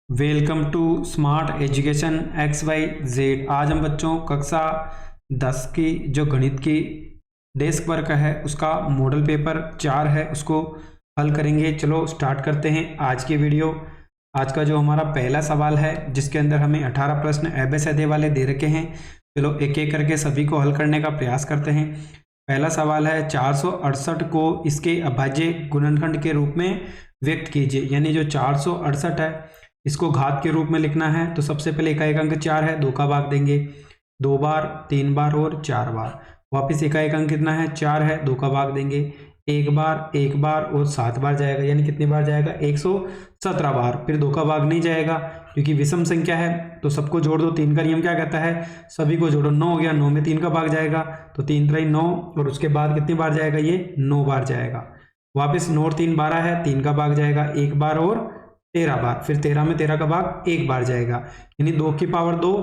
Welcome to smart education X Y Z. आज हम बच्चों कक्षा 10 की जो गणित की डेस्क वर्क है उसका मॉडल पेपर 4 है उसको हल करेंगे। चलो स्टार्ट करते हैं आज की वीडियो। आज का जो हमारा पहला सवाल है जिसके अंदर हमें 18 प्रश्न एबेसिडे वाले दे रखे हैं। चलो एक एक करके सभी को हल करने का प्रयास करते हैं। पहला सवाल है 468 को इसके अभाज्य गुणनखंड के रूप में व्यक्त कीजिए। यानी जो 468 है इसको घात के रूप में लिखना है तो सबसे पहले इकाई अंक 4 है, 2 का भाग देंगे 2 बार, 3 बार और 4 बार। वापिस इकाई अंक कितना है 4 है, 2 का भाग देंगे 1 बार, 1 बार और 7 बार जाएगा। यानी कितनी बार जाएगा 117 बार। फिर 2 का भाग नहीं जाएगा क्योंकि विषम संख्या है तो सबको जोड़ दो। 3 का नियम क्या कहता है, सभी को जोड़ो। 9 हो गया, 9 में 3 का भाग जाएगा तो 3 3 9 और उसके बाद कितनी बार जाएगा ये 9 बार जाएगा। वापिस 9 और 3 12 है, 3 का भाग जाएगा 1 बार और 13 बार। फिर 13 में 13 का भाग 1 बार जाएगा। यानी 2 की पावर 2,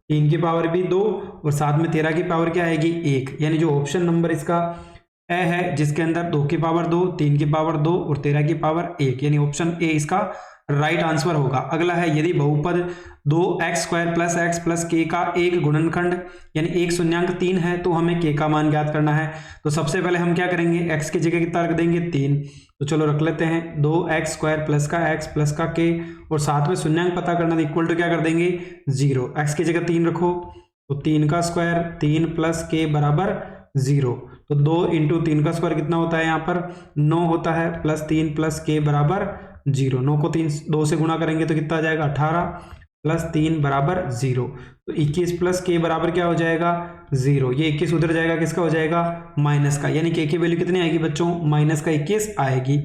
3 की पावर भी 2 और साथ में 13 की पावर क्या आएगी 1। यानी जो ऑप्शन नंबर इसका ए है जिसके अंदर 2 की पावर 2, 3 की पावर 2 और 13 की पावर 1, यानी ऑप्शन ए इसका राइट आंसर होगा। अगला है यदि बहुपद 2x² + x + k का एक गुणनखंड यानी 1.3 है तो हमें k का मान ज्ञात करना है। तो सबसे पहले हम क्या करेंगे, x की जगह कितना रख देंगे 3। तो चलो रख लेते हैं 2x² + का x + का k और साथ में शून्यांक पता करना, इक्वल टू क्या कर देंगे 0। x की जगह 3 रखो तो 3 का स्क्वायर 3 + k बराबर 0। तो 2 × 3 का स्क्वायर कितना होता है यहाँ पर 9 होता है, +3 + k बराबर 0। 9 को 2 से गुणा करेंगे तो कितना आ जाएगा 18 + 3 बराबर 0। तो 21 + k बराबर क्या हो जाएगा 0। ये 21 उधर जाएगा, किसका हो जाएगा माइनस का। यानी k की वैल्यू कितनी आएगी बच्चों -21 आएगी।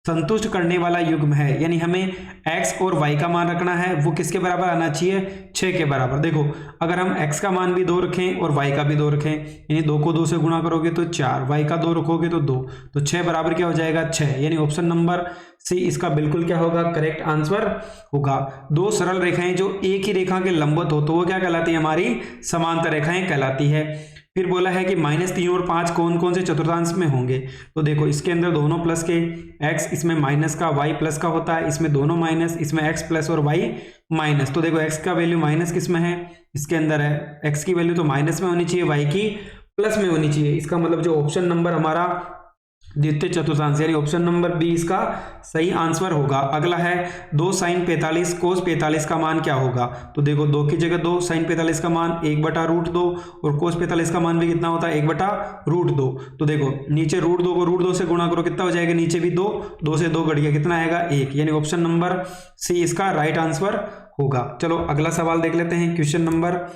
संतुष्ट करने वाला युग्म है यानी हमें x और y का मान रखना है, वो किसके बराबर आना चाहिए 6 के बराबर। देखो अगर हम x का मान भी 2 रखें और y का भी 2 रखें यानी 2 को 2 से गुणा करोगे तो 4, y का 2 रखोगे तो 2, तो 6 बराबर क्या हो जाएगा 6। यानी ऑप्शन नंबर सी इसका बिल्कुल क्या होगा करेक्ट आंसर होगा। दो सरल रेखाएं जो एक ही रेखा के लंबवत हो तो वो क्या कहलाती है हमारी समांतर रेखाएं कहलाती है। फिर बोला है कि -3 और 5 कौन कौन से चतुर्थांश में होंगे। तो देखो इसके अंदर दोनों प्लस के, x इसमें माइनस का y प्लस का होता है, इसमें दोनों माइनस, इसमें x प्लस और y माइनस। तो देखो x का वैल्यू माइनस किस में है इसके अंदर है, x की वैल्यू तो माइनस में होनी चाहिए, y की प्लस में होनी चाहिए। इसका मतलब जो ऑप्शन नंबर हमारा द्वितीय चतुर्थांश यानी ऑप्शन नंबर बी इसका सही आंसर होगा। अगला है 2 sin 45 cos 45 का मान क्या होगा। तो देखो 2 की जगह 2 sin 45 का मान 1/√2 और cos 45 का मान भी कितना होता है 1/√2। तो देखो नीचे √2 को √2 से गुणा करो कितना हो जाएगा, नीचे भी 2, 2 से 2 घट गया कितना आएगा 1। यानी ऑप्शन नंबर सी इसका राइट आंसर होगा। चलो अगला सवाल देख लेते हैं। क्वेश्चन नंबर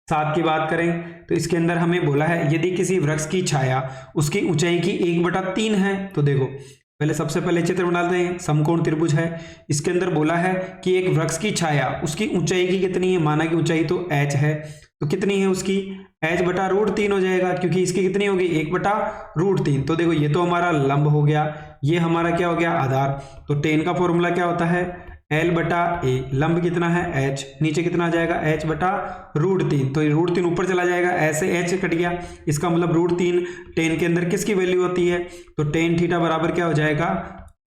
7 की बात करें तो इसके अंदर हमें बोला है यदि किसी वृक्ष की छाया उसकी ऊंचाई की 1/3 है। तो देखो पहले सबसे पहले चित्र बनाते हैं, समकोण त्रिभुज है। इसके अंदर बोला है कि एक वृक्ष की छाया उसकी ऊंचाई की कितनी है, माना की ऊंचाई तो h है, तो कितनी है उसकी h/√3 हो जाएगा क्योंकि इसकी कितनी होगी 1/√3। तो देखो ये तो हमारा लंब हो गया, ये हमारा क्या हो गया आधार। तो tan का फॉर्मूला क्या होता है L/A, लंब कितना है h, नीचे कितना आ जाएगा h/√3। तो √3 ऊपर चला जाएगा, ऐसे h कट गया, इसका मतलब √3 tan के अंदर किसकी वैल्यू होती है तो tan थीटा बराबर क्या हो जाएगा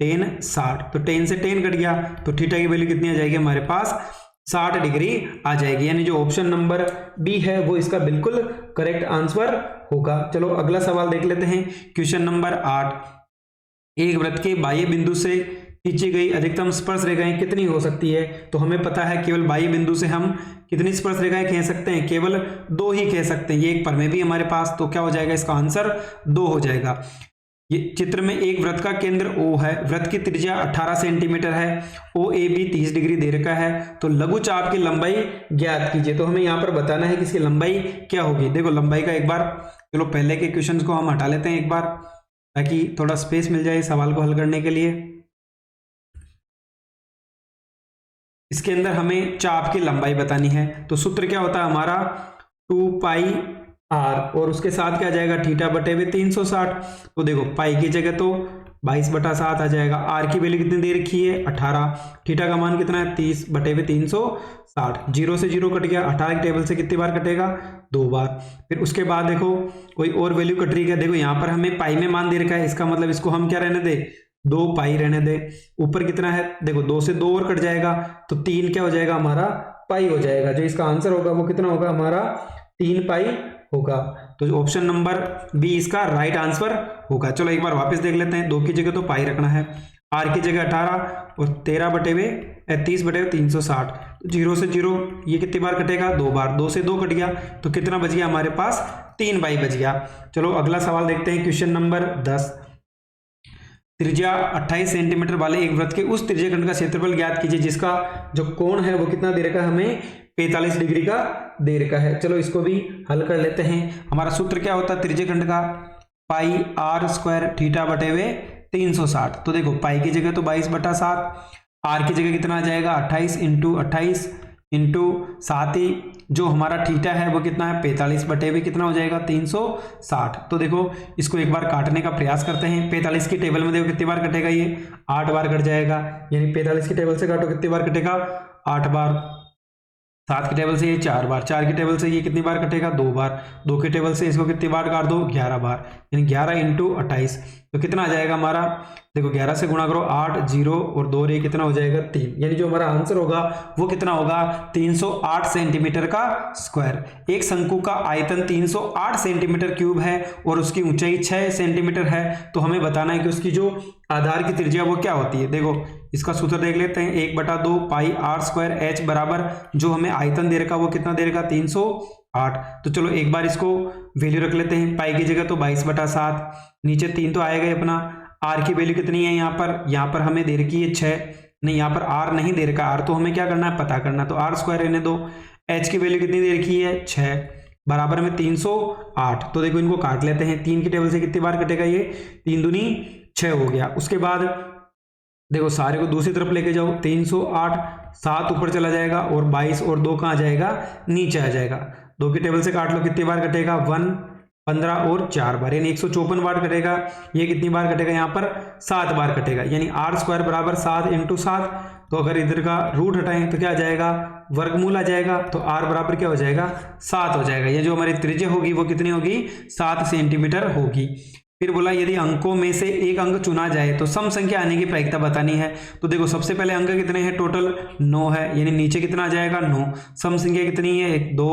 tan 60। तो tan से tan कट गया तो थीटा की वैल्यू कितनी आ जाएगी हमारे पास 60 डिग्री आ जाएगी। यानी जो ऑप्शन नंबर बी है वो इसका बिल्कुल करेक्ट आंसर होगा। चलो अगला सवाल देख लेते हैं। क्वेश्चन नंबर 8, एक वृत्त के बाह्य बिंदु से खींची गई अधिकतम स्पर्श रेखाएं कितनी हो सकती है। तो हमें पता है केवल बाह्य बिंदु से हम कितनी स्पर्श रेखाएं खींच सकते हैं, केवल 2 ही खींच सकते हैं। ये एक पर में भी हमारे पास, तो क्या हो जाएगा इसका आंसर 2 हो जाएगा। ये चित्र में एक वृत्त का केंद्र O है, वृत्त की त्रिज्या 18 सेंटीमीटर है, OAB 30 डिग्री दे रखा है, तो लघु चाप की लंबाई ज्ञात कीजिए। तो हमें यहाँ पर बताना है कि इसकी लंबाई क्या होगी। देखो लंबाई का एक बार चलो पहले के क्वेश्चन को हम हटा लेते हैं एक बार ताकि थोड़ा स्पेस मिल जाए सवाल को हल करने के लिए। इसके अंदर हमें चाप की लंबाई बतानी है तो सूत्र क्या होता है हमारा 2πr और उसके साथ क्या आ जाएगा θ/360। तो देखो पाई की जगह तो 22/7 आ जाएगा, आर की वैल्यू कितनी दे रखी है 18, थीटा का मान कितना है 30/360। 0 से 0 कट गया, 18 के टेबल से कितनी बार कटेगा 2 बार। फिर उसके बाद देखो कोई और वैल्यू कट रही है, देखो यहाँ पर हमें पाई में मान दे रखा है, इसका मतलब इसको हम क्या रहने दे 2 पाई रहने दे, ऊपर कितना है देखो 2 से 2 और कट जाएगा तो 3 क्या हो जाएगा हमारा पाई हो जाएगा। जो इसका आंसर होगा वो कितना होगा हमारा 3 पाई होगा। तो ऑप्शन नंबर बी इसका राइट आंसर होगा। चलो एक बार वापस देख लेते हैं। 2 की जगह तो पाई रखना है, आर की जगह 18 और 30/360, 0 से 0 ये कितनी बार कटेगा 2 बार, 2 से 2 कट गया तो कितना बच गया हमारे पास 3 पाई बच गया। चलो अगला सवाल देखते हैं, क्वेश्चन नंबर 10। त्रिज्या 28 सेंटीमीटर वाले एक वृत्त के उस त्रिज्याखंड का क्षेत्रफल ज्ञात कीजिए जिसका जो कोण है वो कितना दे रखा है हमें 45 डिग्री का दे रखा है। चलो इसको भी हल कर लेते हैं। हमारा सूत्र क्या होता है त्रिज्याखंड का, पाई आर स्क्वायर थीटा बटे हुए 360। तो देखो पाई की जगह तो 22/7, आर की जगह कितना आ जाएगा 28 इंटू 28 इंटू 7 ही जो हमारा थीटा है वो कितना है 45 बटे हुए कितना हो जाएगा 360। तो देखो इसको एक बार काटने का प्रयास करते हैं। 45 की टेबल में देखो कितनी बार कटेगा, ये 8 बार कट जाएगा, यानी 45 की टेबल से काटो कितनी बार कटेगा 8 बार। 7 की टेबल से ये 4 बार, 4 की टेबल से ये कितनी बार कटेगा 2 बार, 2 की टेबल से इसको कितनी बार काट दो 11 बार, यानी 11 इंटू 28 तो कितना आ जाएगा हमारा देखो 11 से गुणा करो 8 0 और 2 रे कितना हो जाएगा 3, यानी जो हमारा आंसर होगा वो कितना होगा 308 सेंटीमीटर का स्क्वायर। एक शंकु का आयतन 308 सेंटीमीटर क्यूब है और उसकी ऊंचाई 6 सेंटीमीटर है, तो हमें बताना है कि उसकी जो आधार की त्रिज्या वो क्या होती है। देखो इसका सूत्र देख लेते हैं, 1/2 पाई आर स्क्वायर एच बराबर जो हमें आयतन दे रखा वो कितना दे रखा 308। तो चलो एक बार इसको वैल्यू रख लेते हैं, पाई की जगह तो 22/7, नीचे 3 तो आएगा ही अपना। आर की वैल्यू कितनी है यहाँ पर हमें दे रखी है 6, नहीं यहाँ पर आर नहीं दे रखा, आर तो हमें क्या करना है पता करना, तो आर स्क्वायर रहने दो। एच की वैल्यू कितनी दे रखी है 6 बराबर में 308। तो देखो इनको काट लेते हैं, 3 की टेबल से कितनी बार कटेगा ये 3 दूनी 6 हो गया। उसके बाद देखो सारे को दूसरी तरफ लेके जाओ, 308 7 ऊपर चला जाएगा और 22 और 2 कहाँ जाएगा नीचे आ जाएगा। 2 की टेबल से काट लो कितनी बार कटेगा 1 15 और 4 बार, यानी 154 बार कटेगा। ये कितनी बार कटेगा यहाँ पर 7 बार कटेगा, यानी आर स्क्वायर बराबर 7 इंटू 7। तो अगर इधर का रूट हटाएं तो क्या आ जाएगा वर्गमूल आ जाएगा, तो आर बराबर क्या हो जाएगा 7 हो जाएगा। ये जो हमारी त्रिज्या होगी वो कितनी होगी 7 सेंटीमीटर होगी। फिर बोला यदि अंकों में से एक अंक चुना जाए तो सम संख्या आने की प्रायिकता बतानी है। तो देखो सबसे पहले अंक कितने हैं टोटल 9 है, यानी नीचे कितना आ जाएगा 9। सम संख्या कितनी है 1 2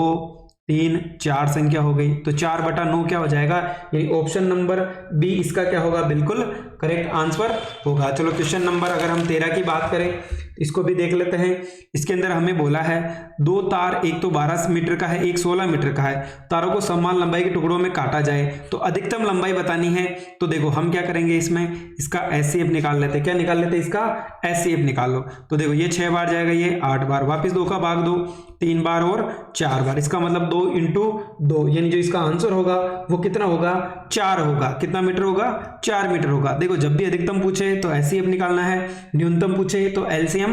3 4 संख्या हो गई, तो 4/9 क्या हो जाएगा, यानी ऑप्शन नंबर बी इसका क्या होगा बिल्कुल करेक्ट आंसर होगा। चलो क्वेश्चन नंबर अगर हम 13 की बात करें इसको भी देख लेते हैं। इसके अंदर हमें बोला है 2 तार, एक तो 12 मीटर का है एक 16 मीटर का है, तारों को समान लंबाई के टुकड़ों में काटा जाए तो अधिकतम लंबाई बतानी है। तो देखो हम क्या करेंगे इसमें इसका एचसीएफ निकाल लेते हैं। क्या निकाल लेते हैं इसका एचसीएफ निकाल लो। तो देखो ये 6 बार जाएगा, ये 8 बार, वापिस 2 का भाग 2 3 बार और 4 बार, इसका मतलब 2 इंटू 2, यानी जो इसका आंसर होगा वो कितना होगा 4 होगा। कितना मीटर होगा 4 मीटर होगा। देखो जब भी अधिकतम पूछे तो एचसीएफ निकालना है, न्यूनतम पूछे तो एलसीएम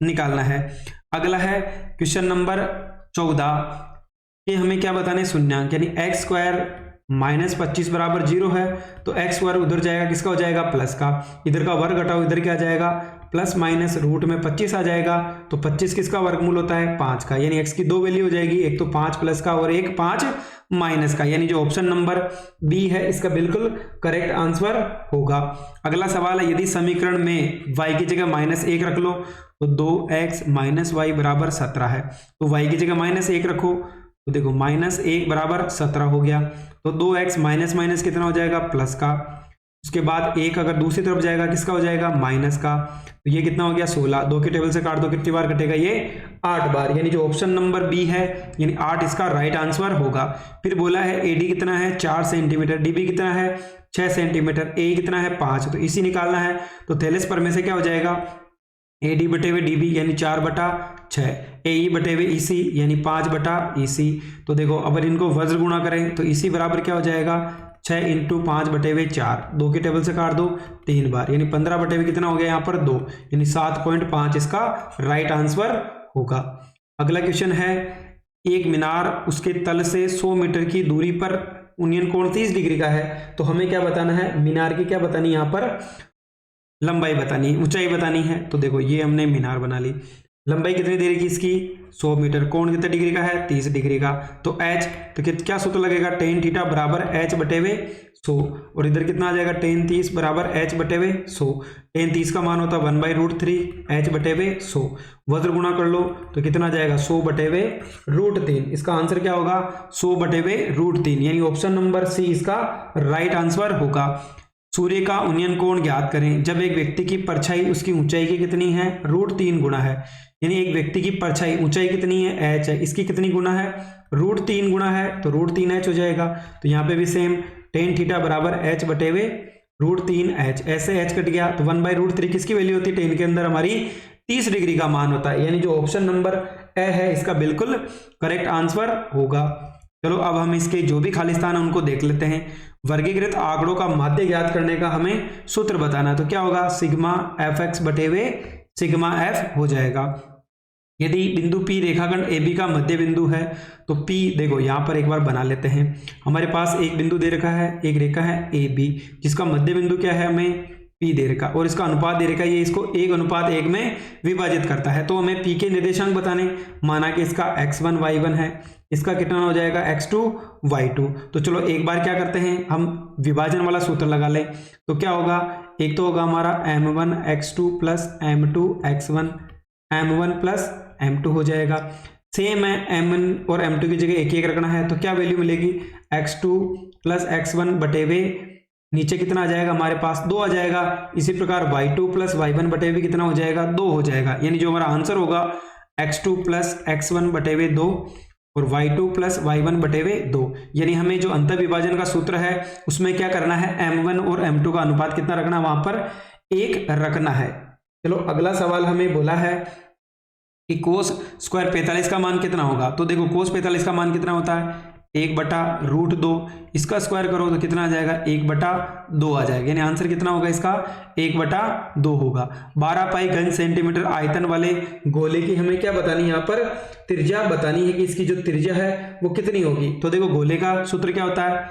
निकालना है। अगला है क्वेश्चन नंबर 14, ये हमें क्या बताने शून्यांक, यानी एक्स स्क्वायर -25 बराबर 0 है, तो एक्स स्क्वायर उधर जाएगा किसका हो जाएगा प्लस का, इधर का वर्ग घटाओ इधर क्या आ जाएगा प्लस माइनस रूट में 25 आ जाएगा, तो 25 किसका वर्गमूल होता है 5 का, यानी x की 2 वैल्यू हो जाएगी, एक तो 5 प्लस का और एक 5 माइनस का, यानी जो ऑप्शन नंबर बी है इसका बिल्कुल करेक्ट आंसर होगा। अगला सवाल है यदि समीकरण में y की जगह -1 रख लो तो 2x - y बराबर 17 है, तो y की जगह -1 रखो तो देखो -1 बराबर 17 हो गया, तो 2x माइनस माइनस कितना हो जाएगा प्लस का, उसके बाद 1 अगर दूसरी तरफ जाएगा किसका हो जाएगा माइनस का, तो ये कितना हो गया 16, 2 की टेबल से काट दो कितनी बार कटेगा ये 8 बार, यानी जो ऑप्शन नंबर बी है यानी 8 इसका राइट आंसर होगा। फिर बोला है एडी कितना है 4 सेंटीमीटर, डीबी कितना है 6 सेंटीमीटर, ए कितना है 5, तो इसी निकालना है, तो थैलेस पर में से क्या हो जाएगा एडी बटे हुए डीबी यानी 4/6, एई बटे हुए ईसी यानी 5/ईसी। तो देखो अगर इनको वज्र गुणा करें तो ईसी बराबर क्या हो जाएगा 6 इंटू 5/4, 2 की टेबल से काट दो 3 बार, यानी 15/, कितना हो गया यहाँ पर 2, यानी 7.5 इसका राइट आंसर होगा। अगला क्वेश्चन है एक मीनार उसके तल से 100 मीटर की दूरी पर उन्नयन कोण 30 डिग्री का है, तो हमें क्या बताना है मीनार की क्या बतानी है यहाँ पर लंबाई बतानी, ऊंचाई बतानी है। तो देखो ये हमने मीनार बना ली, लंबाई कितनी दे रही इसकी 100 मीटर, कोण कितने डिग्री का है 30 डिग्री का, तो h तो क्या सूत्र लगेगा tan थीटा बराबर h बटे हुए 100 और इधर कितना आ जाएगा tan 30 बराबर h बटे हुए 100। tan 30 का मान होता है 1/√3 h बटे हुए 100। वज्र गुणा कर लो तो कितना आ जाएगा 100 बटे हुए √3। इसका आंसर क्या होगा 100 बटे हुए √3, यानी ऑप्शन नंबर सी इसका राइट आंसर होगा। सूर्य का उन्नयन कोण ज्ञात करें। जब एक व्यक्ति की परछाई उसकी ऊंचाई की कितनी है √3 गुना है, यानी एक व्यक्ति की परछाई ऊंचाई कितनी है h है, इसकी कितनी गुना है √3 गुना है, तो √3h हो जाएगा। तो यहाँ पे भी सेम tan थीटा बराबर h बटे हुए √3h, ऐसे h कट गया तो 1/√3 किसकी वैल्यू होती है tan के अंदर हमारी 30 डिग्री का मान होता है, यानी जो ऑप्शन नंबर ए है इसका बिल्कुल करेक्ट आंसर होगा। चलो अब हम इसके जो भी खाली स्थान है उनको देख लेते हैं। वर्गीकृत आंकड़ों का माध्य ज्ञात करने का हमें सूत्र बताना है, तो क्या होगा सिग्मा fx बटे हुए सिग्मा f हो जाएगा। यदि बिंदु P रेखाखंड AB का मध्य बिंदु है तो P देखो यहाँ पर एक बार बना लेते हैं। हमारे पास एक बिंदु दे रखा है, एक रेखा है AB जिसका मध्य बिंदु क्या है हमें P दे रखा और इसका अनुपात दे रखा है, ये इसको 1:1 में विभाजित करता है। तो हमें P के निर्देशांक बताने, माना कि इसका x1 y1 है, इसका कितना हो जाएगा x2 y2। तो चलो एक बार क्या करते हैं हम विभाजन वाला सूत्र लगा लें। तो क्या होगा, एक तो होगा हमारा m1 x2 plus m2 x1 m1 plus m2 हो जाएगा। सेम है m1 और m2 की जगह एक रखना है, तो क्या वैल्यू मिलेगी x2 प्लस x1 बटे हुए नीचे कितना आ जाएगा हमारे पास 2 आ जाएगा। इसी प्रकार y2 प्लस y1 बटे हुए कितना हो जाएगा 2 हो जाएगा, यानी जो हमारा आंसर होगा x2 प्लस x1 बटे हुए 2 और y2 प्लस y1 बटे हुए 2। यानी हमें जो अंतर विभाजन का सूत्र है उसमें क्या करना है m1 और m2 का अनुपात कितना रखना है, वहां पर 1 रखना है। चलो अगला सवाल हमें बोला है कि कोस स्क्वायर 45 का मान कितना होगा। तो देखो कोस 45 का मान कितना होता है 1/√2, इसका स्क्वायर करो तो कितना आ जाएगा 1/2 आ जाएगा, यानी आंसर कितना होगा इसका 1/2 होगा। 12 पाई घन सेंटीमीटर आयतन वाले गोले की हमें क्या बतानी है, यहाँ पर त्रिज्या बतानी है कि इसकी जो त्रिज्या है वो कितनी होगी। तो देखो गोले का सूत्र क्या होता है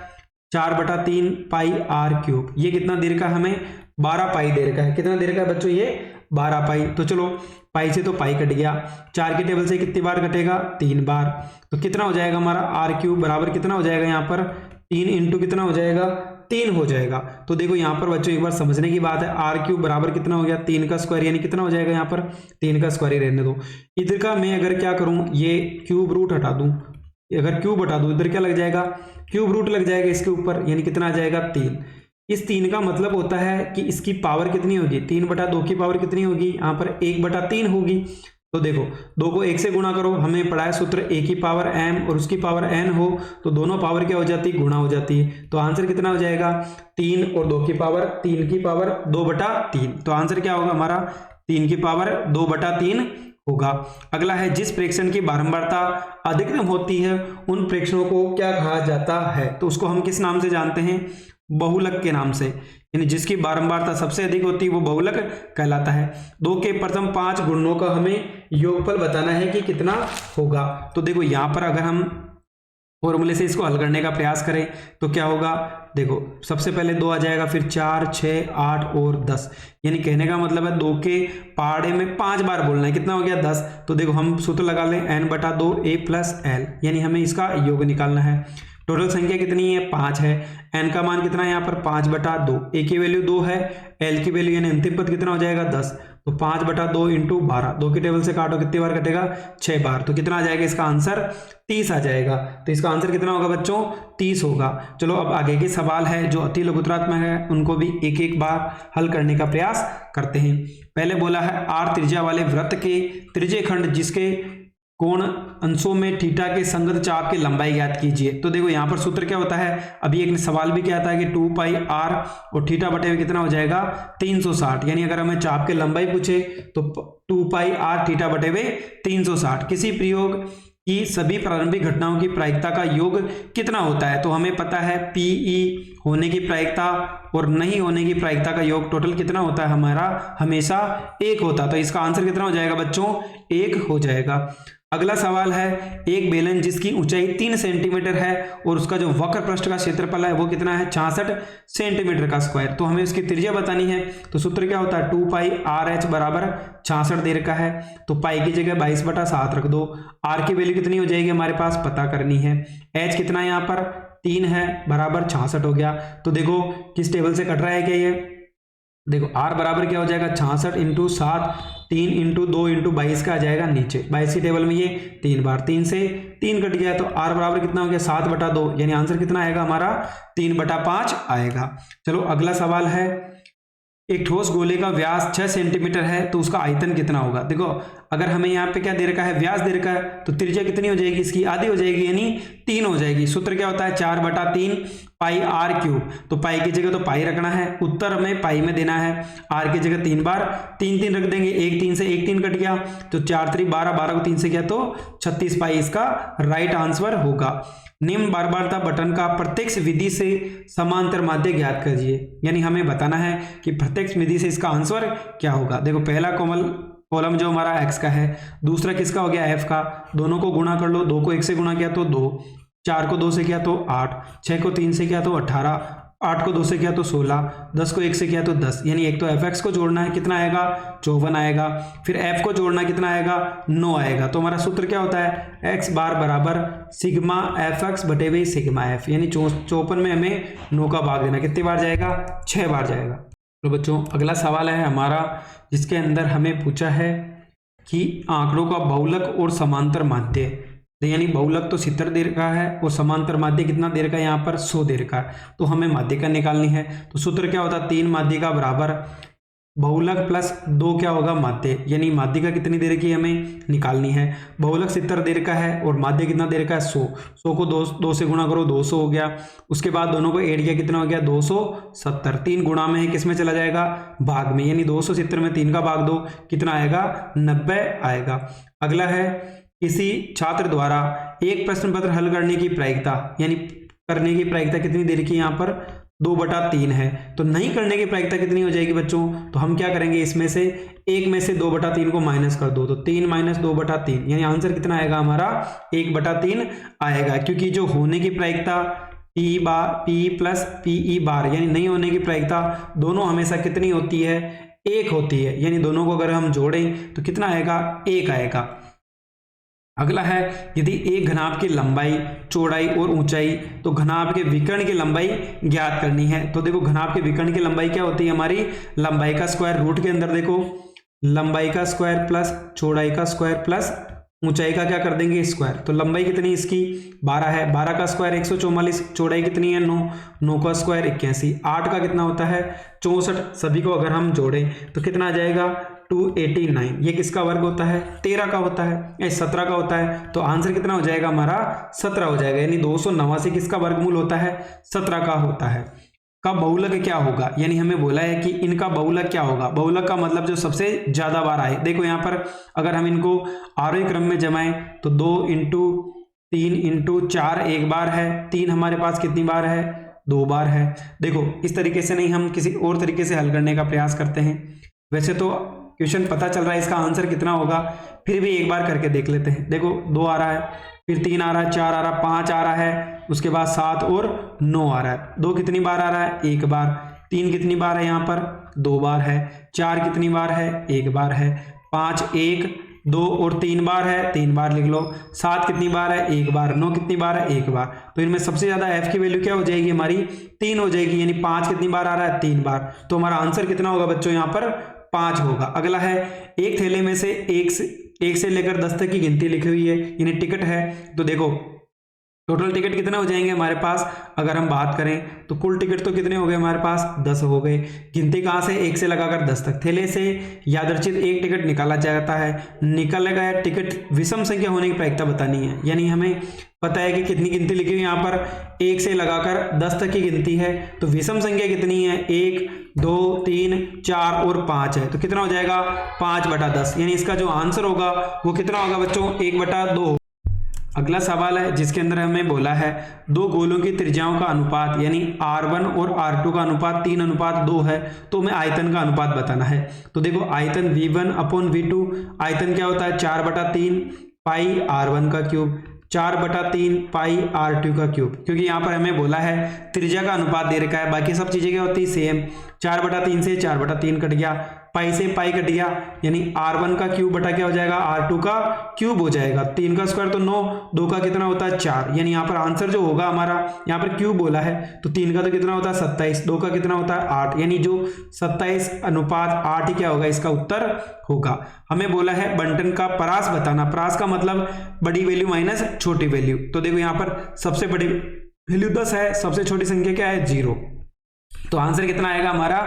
4/3 पाई r³। ये कितना दे रखा है हमें 12 पाई दे रखा है, कितना दे रखा है बच्चों ये 12 पाई। तो चलो पाई से तो पाई कट गया, 4 के टेबल से कितनी बार कटेगा 3 बार, तो कितना हो जाएगा हमारा r³ बराबर कितना हो जाएगा यहाँ पर 3 इंटू कितना हो जाएगा 3 हो जाएगा। तो देखो यहाँ पर बच्चों एक बार समझने की बात है, r³ बराबर कितना हो गया 3 का स्क्वायर, यानी कितना हो जाएगा यहाँ पर 3 का स्क्वायर ही रहने दो। इधर का मैं अगर क्या करूँ ये क्यूब रूट हटा दूं, अगर क्यूब हटा दूं इधर क्या लग जाएगा क्यूब रूट लग जाएगा इसके ऊपर, यानी कितना आ जाएगा 3। इस 3 का मतलब होता है कि इसकी पावर कितनी होगी 3/2 की पावर कितनी होगी यहाँ पर 1/3 होगी। तो देखो 2 को 1 से गुणा करो, हमें पढ़ा है सूत्र a की पावर m और उसकी पावर n हो तो दोनों पावर क्या हो जाती है गुणा हो जाती है। तो आंसर कितना हो जाएगा 3 और 2 की पावर 3 की पावर 2/3। तो आंसर क्या होगा हमारा 3 की पावर 2/3 होगा। अगला है जिस प्रेक्षण की बारंबारता अधिकतम होती है उन प्रेक्षणों को क्या कहा जाता है। तो उसको हम किस नाम से जानते हैं बहुलक के नाम से, यानी जिसकी बारंबारता सबसे अधिक होती है वो बहुलक कहलाता है। 2 के प्रथम 5 गुणनों का हमें योगफल बताना है कि कितना होगा। तो देखो यहाँ पर अगर हम फॉर्मूले से इसको हल करने का प्रयास करें तो क्या होगा, देखो सबसे पहले 2 आ जाएगा, फिर 4 6 8 और 10, यानी कहने का मतलब है 2 के पहाड़े में 5 बार बोलना है, कितना हो गया 10। तो देखो हम सूत्र लगा लें n/2 a प्लस l, यानी हमें इसका योग निकालना है। टोटल संख्या कितनी है 5 है, n का मान कितना है यहाँ पर 5/2, a की वैल्यू 2 है, l की वैल्यू यानी अंतिम पद कितना हो जाएगा 10। तो 5/2 इंटू 12, 2 के टेबल से काटो कितनी बार कटेगा 6 बार, तो कितना आ जाएगा इसका आंसर 30 आ जाएगा। तो इसका आंसर कितना होगा बच्चों 30 होगा। चलो अब आगे के सवाल है जो अति लघुत्तरात्मक है उनको भी एक एक बार हल करने का प्रयास करते हैं। पहले बोला है r त्रिज्या वाले वृत्त के त्रिज्य खंड जिसके कोण अंशों में थीटा के संगत चाप की लंबाई ज्ञात कीजिए। तो देखो यहाँ पर सूत्र क्या होता है, अभी एक सवाल भी क्या आता है कि 2 पाई r और थीटा बटे हुए कितना हो जाएगा 360, यानी अगर हमें चाप की लंबाई पूछे तो 2 पाई r थीटा बटे हुए 360। किसी प्रयोग की सभी प्रारंभिक घटनाओं की प्रायिकता का योग कितना होता है। तो हमें पता है PE होने की प्रायिकता और नहीं होने की प्रायिकता का योग टोटल कितना होता है हमारा हमेशा 1 होता है। तो इसका आंसर कितना हो जाएगा बच्चों 1 हो जाएगा। अगला सवाल है एक बेलन जिसकी ऊंचाई 3 सेंटीमीटर है और उसका जो वक्र पृष्ठ का क्षेत्रफल है वो कितना है 66 सेंटीमीटर का स्क्वायर। तो हमें उसकी त्रिज्या बतानी है। तो सूत्र क्या होता है 2 पाई RH बराबर 66 दे रखा है, तो पाई की जगह 22/7 रख दो। r की वैल्यू कितनी हो जाएगी हमारे पास पता करनी है। h कितना है यहाँ पर 3 है बराबर 66 हो गया। तो देखो किस टेबल से कट रहा है क्या ये, देखो r बराबर क्या हो जाएगा 66 इंटू 7, 3 इंटू 2 इंटू 22 का आ जाएगा नीचे 22 की टेबल में ये 3 बार, 3 से 3 कट गया तो r बराबर कितना हो गया 7/2, यानी आंसर कितना आएगा हमारा 3/5 आएगा। चलो अगला सवाल है, एक ठोस गोले का व्यास 6 सेंटीमीटर है तो उसका आयतन कितना होगा। देखो अगर हमें यहाँ पे क्या दे रखा है, व्यास दे रखा है, तो त्रिज्या कितनी हो जाएगी इसकी, आधी हो जाएगी यानी 3 हो जाएगी। सूत्र क्या होता है 4/3 पाई r क्यूब, तो पाई की जगह तो पाई रखना है, उत्तर में पाई में देना है, r की जगह 3 बार 3 रख देंगे, 1 3 से 1 3 कट गया तो 4 3 12, 12 को 3 से किया तो 36 पाई इसका राइट आंसर होगा। निम्न बारबारता बटन का प्रत्यक्ष विधि से समांतर माध्य ज्ञात कीजिए, यानी हमें बताना है कि प्रत्यक्ष विधि से इसका आंसर क्या होगा। देखो पहला कॉलम जो हमारा x का है, दूसरा किसका हो गया f का, दोनों को गुणा कर लो, 2 को 1 से गुणा किया तो 2, 4 को 2 से किया तो 8, 6 को 3 से किया तो 18, 8 को 2 से किया तो 16, 10 को 1 से किया तो 10, यानी एक तो fx को जोड़ना है कितना आएगा 54 आएगा, फिर f को जोड़ना कितना आएगा 9 आएगा। तो हमारा सूत्र क्या होता है x बार बराबर सिग्मा fx बटे हुई सिग्मा f, यानी 54 में हमें 9 का भाग देना, कितनी बार जाएगा 6 बार जाएगा। तो बच्चों अगला सवाल है हमारा, जिसके अंदर हमें पूछा है कि आंकड़ों का बहुलक और समांतर माध्य, यानी बहुलक तो 70 दे रखा है और समांतर माध्य कितना दे रखा है यहाँ पर 100 दे रखा है, तो हमें माध्यिका निकालनी है। तो सूत्र क्या होता है 3 माध्यिका बराबर बहुलक प्लस 2 क्या होगा माध्य, यानी माध्यिका कितनी दे रखी है हमें निकालनी है। बहुलक 70 दे रखा है और माध्य कितना दे रखा है 100, 100 को 2 से गुणा करो 200 हो गया, उसके बाद दोनों को ऐड किया कितना हो गया 270, 3 गुणा में है किस में चला जाएगा भाग में, यानी 270 में 3 का भाग दो कितना आएगा 90 आएगा। अगला है, किसी छात्र द्वारा एक प्रश्न पत्र हल करने की प्रायिकता, यानी करने की प्रायिकता कितनी दे रखी है यहाँ पर 2/3 है, तो नहीं करने की प्रायिकता कितनी हो जाएगी बच्चों, तो हम क्या करेंगे इसमें से 1 में से 2/3 को माइनस कर दो, तो 3 माइनस 2/3, यानी आंसर कितना आएगा हमारा 1/3 आएगा। क्योंकि जो होने की प्रायिकता p प्लस PE बार, यानी नहीं होने की प्रायिकता दोनों हमेशा कितनी होती है 1 होती है, यानी दोनों को अगर हम जोड़ें तो कितना आएगा 1 आएगा। अगला है, यदि एक घनाभ की लंबाई चौड़ाई और ऊंचाई, तो घनाभ के विकर्ण की लंबाई ज्ञात करनी है। तो देखो घनाभ के विकर्ण की लंबाई क्या होती है हमारी, लंबाई का स्क्वायर, रूट के अंदर देखो लंबाई का स्क्वायर प्लस चौड़ाई का स्क्वायर प्लस ऊंचाई का क्या कर देंगे स्क्वायर, तो लंबाई कितनी इसकी 12 है, 12 का स्क्वायर 144, चौड़ाई कितनी है 9, 9 का स्क्वायर 81, 8 का कितना होता है 64, सभी को अगर हम जोड़ें तो कितना आ जाएगा 289, ये किसका वर्ग होता है 13 का होता है, या 17 का होता है, तो आंसर कितना हो जाएगा हमारा 17 हो जाएगा, यानी 289 किसका वर्गमूल होता है 17 का होता है। का बहुलक क्या होगा, यानी हमें बोला है कि इनका बहुलक क्या होगा, बहुलक का मतलब जो सबसे ज्यादा बार आए। देखो यहाँ पर अगर हम इनको आरोही क्रम में जमाएं तो 2 इंटू 3 इंटू 4 एक बार है, 3 हमारे पास कितनी बार है 2 बार है। देखो इस तरीके से नहीं, हम किसी और तरीके से हल करने का प्रयास करते हैं। वैसे तो क्वेश्चन पता चल रहा है इसका आंसर कितना होगा, फिर भी एक बार करके देख लेते हैं। देखो 2 आ रहा है, फिर 3 आ रहा है, 4 आ रहा है, 5 आ रहा है, उसके बाद 7 और 9 आ रहा है। 2 कितनी बार आ रहा है 1 बार, 3 कितनी बार है यहाँ पर 2 बार है, 4 कितनी बार है 1 बार है, 5 1 2 और 3 बार है 3 बार लिख लो, 7 कितनी बार है 1 बार, 9 कितनी बार है 1 बार। तो इनमें सबसे ज्यादा f की वैल्यू क्या हो जाएगी हमारी 3 हो जाएगी, यानी 5 कितनी बार आ रहा है 3 बार, तो हमारा आंसर कितना होगा बच्चों यहाँ पर 5 होगा। अगला है, एक थैले में से एक से लेकर 10 तक की गिनती लिखी हुई है, यानी टिकट है। तो देखो टोटल टिकट कितने हो जाएंगे हमारे पास, अगर हम बात करें तो कुल टिकट तो कितने हो गए हमारे पास 10 हो गए। गिनती कहाँ से 1 से लगाकर 10 तक, थैले से यादृच्छिक एक टिकट निकाला जाता है, निकाला गया टिकट विषम संख्या होने की प्रायिकता बतानी है, यानी हमें पता है कि कितनी गिनती लिखी हुई यहाँ पर 1 से लगाकर 10 तक की गिनती है, तो विषम संख्या कितनी है 1 2 3 4 और 5 है, तो कितना हो जाएगा 5/10, यानी इसका जो आंसर होगा वो कितना होगा बच्चों 1/2। अगला सवाल है, जिसके अंदर हमें बोला है दो गोलों की त्रिज्याओं का अनुपात, यानी R1 और R2 का अनुपात 3:2 है, तो हमें आयतन का अनुपात बताना है। तो देखो आयतन V1/V2, आयतन क्या होता है 4/3 पाई R1 का क्यूब, 4/3 पाई R2 का क्यूब, क्योंकि यहाँ पर हमें बोला है त्रिज्या का अनुपात दे रखा है, बाकी सब चीजें क्या होती है सेम। 4/3 से 4/3 कट गया, पाई से पाई कट गया, यानी r1 का क्यूब बटा क्या हो जाएगा, r2 का क्यूब हो जाएगा। 3 का स्क्वायर तो 9, 2 का कितना होता है 4, यानी यहाँ पर आंसर जो होगा हमारा, यहाँ पर क्यूब बोला है तो 3 का तो कितना होता है 27, 2 का कितना होता है 8, यानी जो 27:8 ही क्या होगा, इसका उत्तर होगा। हमें बोला है बंटन का परास बताना। परास का मतलब बड़ी वैल्यू माइनस छोटी वैल्यू। तो देखो यहाँ पर सबसे बड़ी वैल्यू 10 है, सबसे छोटी संख्या क्या है 0, तो आंसर कितना आएगा हमारा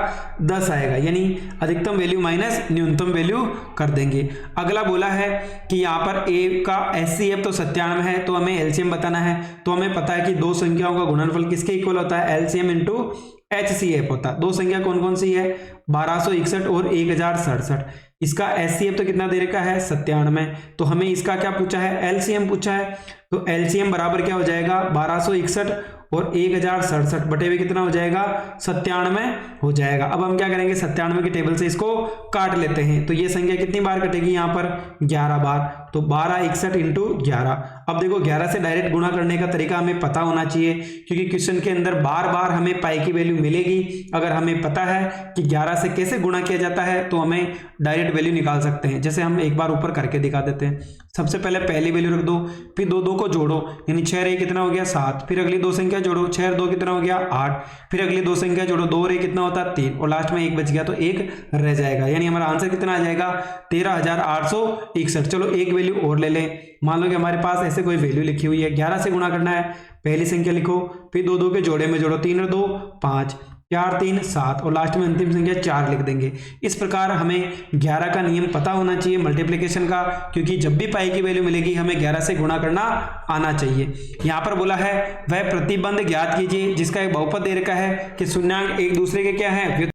10 आएगा, यानी अधिकतम वैल्यू माइनस न्यूनतम वैल्यू कर देंगे। अगला बोला है कि यहाँ पर a का HCF तो 97 है, तो हमें एलसीएम बताना है। तो हमें पता है कि दो संख्याओं का गुणनफल किसके इक्वल होता है, एलसीएम इंटू HCF होता है। दो संख्या कौन कौन सी है, 1261 और 1067। इसका HCF तो कितना दे रखा है 97, तो हमें इसका क्या पूछा है, एलसीएम पूछा है। तो एलसीएम बराबर क्या हो जाएगा, 1261 और 1067 बटे हुए कितना हो जाएगा 97 हो जाएगा। अब हम क्या करेंगे, 97 की टेबल से इसको काट लेते हैं। तो ये संख्या कितनी बार कटेगी, यहाँ पर 11 बार, तो 1261 इंटू 11। अब देखो 11 से डायरेक्ट गुणा करने का तरीका हमें पता होना चाहिए, क्योंकि क्वेश्चन के अंदर बार बार हमें पाई की वैल्यू मिलेगी। अगर हमें पता है कि 11 से कैसे गुणा किया जाता है तो हमें डायरेक्ट वैल्यू निकाल सकते हैं। जैसे हम एक बार ऊपर करके दिखा देते हैं। सबसे पहले पहली वैल्यू रख दो, फिर दो दो को जोड़ो, यानी 6 रे कितना हो गया 7, फिर अगली दो संख्या जोड़ो, 6 और 2 कितना हो गया 8, फिर अगली दो संख्या जोड़ो, 2 रे कितना होता है 3, और लास्ट में 1 बच गया तो 1 रह जाएगा, यानी हमारा आंसर कितना आ जाएगा 13,861। चलो एक वैल्यू और ले लें। मान लो कि हमारे पास ऐसे कोई वैल्यू लिखी हुई है, 11 से गुणा करना है, पहली संख्या लिखो, फिर दो दो के जोड़े में जोड़ो, 3 और 2 5, 4 3 7, और लास्ट में अंतिम संख्या 4 लिख देंगे। इस प्रकार हमें 11 का नियम पता होना चाहिए मल्टीप्लिकेशन का, क्योंकि जब भी पाई की वैल्यू मिलेगी हमें 11 से गुणा करना आना चाहिए। यहाँ पर बोला है वह प्रतिबंध ज्ञात कीजिए जिसका एक बहुपद दे रखा है कि शून्यांक एक दूसरे के क्या है।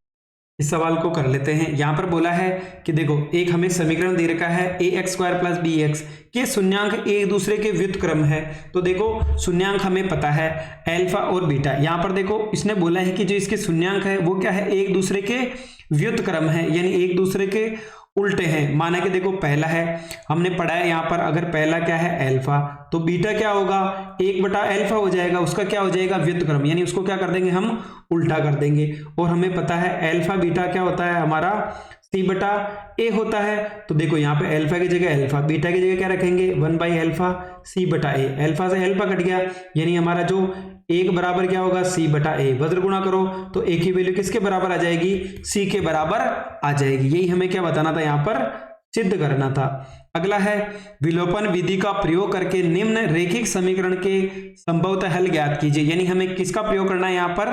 इस सवाल को कर लेते हैं। यहाँ पर बोला है कि देखो एक हमें समीकरण दे रखा है ax² + bx के शून्यांक एक दूसरे के व्युत्क्रम है। तो देखो शून्यांक हमें पता है अल्फा और बीटा। यहाँ पर देखो इसने बोला है कि जो इसके शून्यांक है वो क्या है, एक दूसरे के व्युत्क्रम है, यानी एक दूसरे के उल्टे हैं। माना कि देखो पहला है, हमने पढ़ा है यहाँ पर अगर पहला क्या है अल्फा, तो बीटा क्या होगा 1/अल्फा हो जाएगा, उसका क्या हो जाएगा व्युत्क्रम, यानी उसको क्या कर देंगे हम उल्टा कर देंगे। और हमें पता है अल्फा बीटा क्या होता है हमारा c/a होता है। तो देखो यहाँ पे अल्फा की जगह अल्फा, बीटा की जगह क्या रखेंगे 1/अल्फा c/a। अल्फा से अल्फा कट गया, यानी हमारा जो एक बराबर क्या होगा c/a। वज्र गुणा करो तो एक ही वैल्यू किसके बराबर आ जाएगी, c के बराबर आ जाएगी। यही हमें क्या बताना था, यहाँ पर सिद्ध करना था। अगला है विलोपन विधि का प्रयोग करके निम्न रैखिक समीकरण के संभवतः हल ज्ञात कीजिए। यानी हमें किसका प्रयोग करना है, यहाँ पर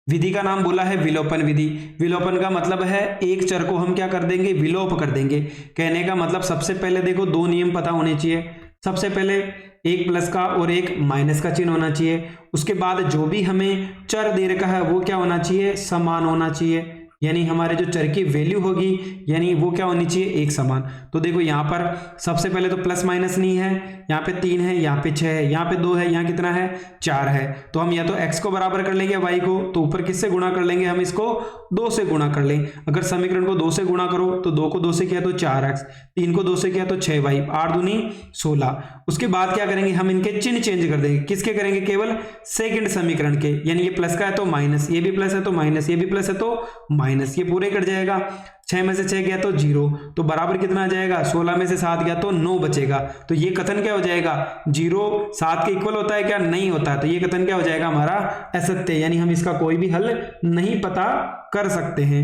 विधि का नाम बोला है विलोपन विधि। विलोपन का मतलब है एक चर को हम क्या कर देंगे, विलोप कर देंगे। कहने का मतलब सबसे पहले देखो दो नियम पता होने चाहिए। सबसे पहले एक प्लस का और एक माइनस का चिन्ह होना चाहिए। उसके बाद जो भी हमें चर दे रखा है वो क्या होना चाहिए, समान होना चाहिए, यानी हमारे जो चर की वैल्यू होगी यानी वो क्या होनी चाहिए, एक समान। तो देखो यहाँ पर सबसे पहले तो प्लस माइनस नहीं है, यहाँ पे 3 है, यहाँ पे 6 है, यहाँ पे 2 है, यहाँ कितना है 4 है। तो हम या तो x को बराबर कर लेंगे y को, तो ऊपर किससे गुणा कर लेंगे, हम इसको 2 से गुणा कर लें। अगर समीकरण को 2 से गुणा करो तो 2 को 2 से किया तो 4x, 3 को 2 से किया तो 6y, 8 दूनी 16। उसके बाद क्या करेंगे, हम इनके चिन्ह चेंज कर देंगे। किसके करेंगे, केवल सेकंड समीकरण के, यानी ये प्लस का है तो माइनस, ये भी प्लस है तो माइनस, ये भी प्लस है तो माइनस, ये पूरे कट जाएगा। 6 में से 6 गया तो 0, तो बराबर कितना आ जाएगा, 16 में से 7 गया तो 9 बचेगा। तो ये कथन क्या हो जाएगा, 0 7 के इक्वल होता है क्या, नहीं होता है। तो ये कथन क्या हो जाएगा हमारा असत्य, यानी हम इसका कोई भी हल नहीं पता कर सकते हैं।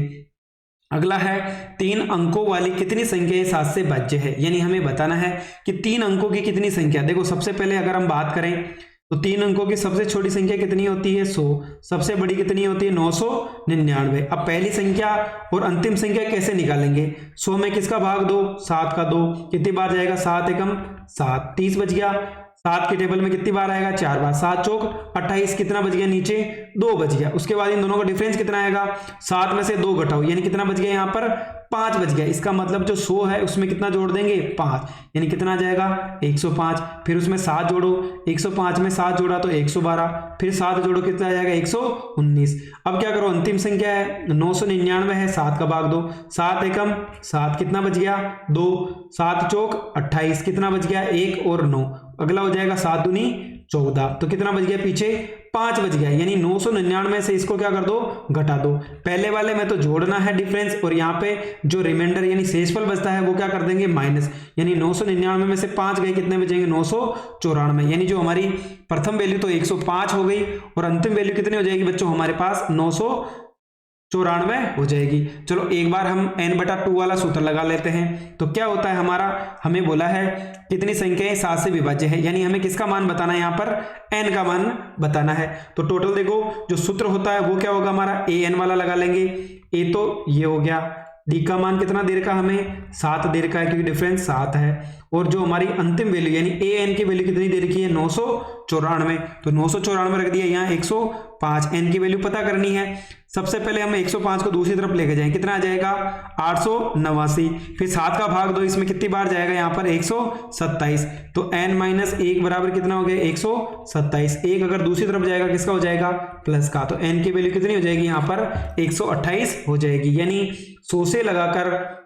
अगला है 3 अंकों वाली कितनी संख्याएं 7 से भाज्य है। यानी हमें बताना है कि 3 अंकों की कितनी संख्या। देखो सबसे पहले अगर हम बात करें तो 3 अंकों की सबसे छोटी संख्या कितनी होती है 100, सबसे बड़ी कितनी होती है 999। अब पहली संख्या और अंतिम संख्या कैसे निकालेंगे, 100 में किसका भाग दो, 7 का 2, कितनी बार जाएगा 7 एकम 7, 30 बच गया। 7 के टेबल में कितनी बार आएगा, 4 बार, 7 चौक 28, कितना बच गया नीचे 2 बच गया। उसके बाद इन दोनों का डिफरेंस कितना आएगा, 7 में से 2 घटाओ, यानी कितना बच गया यहाँ पर 5 बच गया। इसका मतलब जो 100 है उसमें कितना जोड़ देंगे 5, यानी कितना आ जाएगा 105। फिर उसमें 7 जोड़ो, 105 में 7 जोड़ा तो 112, फिर 7 जोड़ो कितना आ जाएगा 119। अब क्या करो, अंतिम संख्या है 999 है, 7 का भाग दो, 7 एकम 7, कितना बच गया 2, 7 चौक 28, कितना बच गया 1 और 9। अगला हो जाएगा 7 दूनी 14, तो कितना बच गया पीछे 5 बच गया, यानी 999 से इसको क्या कर दो, घटा दो। पहले वाले में तो जोड़ना है डिफरेंस, और यहाँ पे जो रिमाइंडर यानी शेषफल बचता है वो क्या कर देंगे, माइनस। यानी 999 में से 5 गए, कितने बचेंगे, 994। यानी जो हमारी प्रथम वैल्यू तो 105 हो गई, और अंतिम वैल्यू कितनी हो जाएगी बच्चों हमारे पास, 994 हो जाएगी। चलो एक बार हम n/2 वाला सूत्र लगा लेते हैं। तो क्या होता है हमारा, हमें बोला है कितनी संख्याएं 7 से विभाज्य है, यानी हमें किसका मान बताना है, यहाँ पर n का मान बताना है। तो टोटल देखो जो सूत्र होता है वो क्या होगा हमारा, an वाला लगा लेंगे। a तो ये हो गया, d का मान कितना देर का, हमें 7 देर का है, क्योंकि डिफरेंस 7 है। और जो हमारी अंतिम वैल्यू यानी an की वैल्यू कितनी देर की है, 994। तो 994 रख दिया, यहाँ 105। n की वैल्यू पता करनी है। सबसे पहले हम 105 को दूसरी तरफ लेके जाएं, कितना आ जाएगा, 889। फिर 7 का भाग दो, इसमें कितनी बार जाएगा, यहाँ पर 127। तो n-1 बराबर कितना हो गया, 127। 1 अगर दूसरी तरफ जाएगा किसका हो जाएगा, प्लस का। तो n की वैल्यू कितनी हो जाएगी, यहाँ पर 128 हो जाएगी। यानी 100 से लगाकर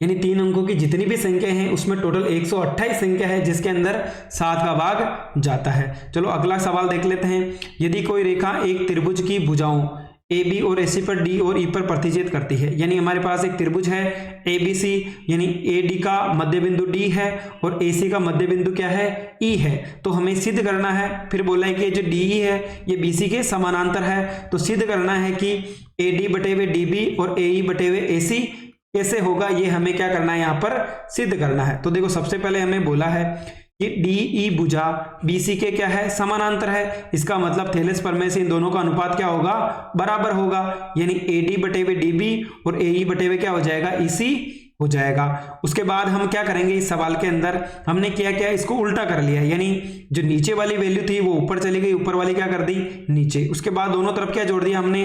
यानी 3 अंकों की जितनी भी संख्या हैं उसमें टोटल 128 संख्या है, जिसके अंदर 7 का भाग जाता है। चलो अगला सवाल देख लेते हैं। यदि कोई रेखा एक त्रिभुज की भुजाओं AB और AC पर D और E पर प्रतिच्छेद करती है, यानी हमारे पास एक त्रिभुज है ABC, यानी AD का मध्य बिंदु D है और AC का मध्य बिंदु क्या है, E है। तो हमें सिद्ध करना है, फिर बोला है कि जो DE है ये BC के समानांतर है। तो सिद्ध करना है कि AD बटे हुए DB और AE बटे हुए AC कैसे होगा, ये हमें क्या करना है, यहाँ पर सिद्ध करना है। तो देखो सबसे पहले हमें बोला है कि DE भुजा BC के क्या है, समानांतर है। इसका मतलब थेलेस प्रमेय से इन दोनों का अनुपात क्या होगा, बराबर होगा। यानी AD बटे हुए DB और AE बटे हुए क्या हो जाएगा, EC हो जाएगा। उसके बाद हम क्या करेंगे, इस सवाल के अंदर हमने क्या किया, इसको उल्टा कर लिया। यानी जो नीचे वाली वैल्यू थी वो ऊपर चली गई, ऊपर वाली क्या कर दी, नीचे। उसके बाद दोनों तरफ क्या जोड़ दिया हमने,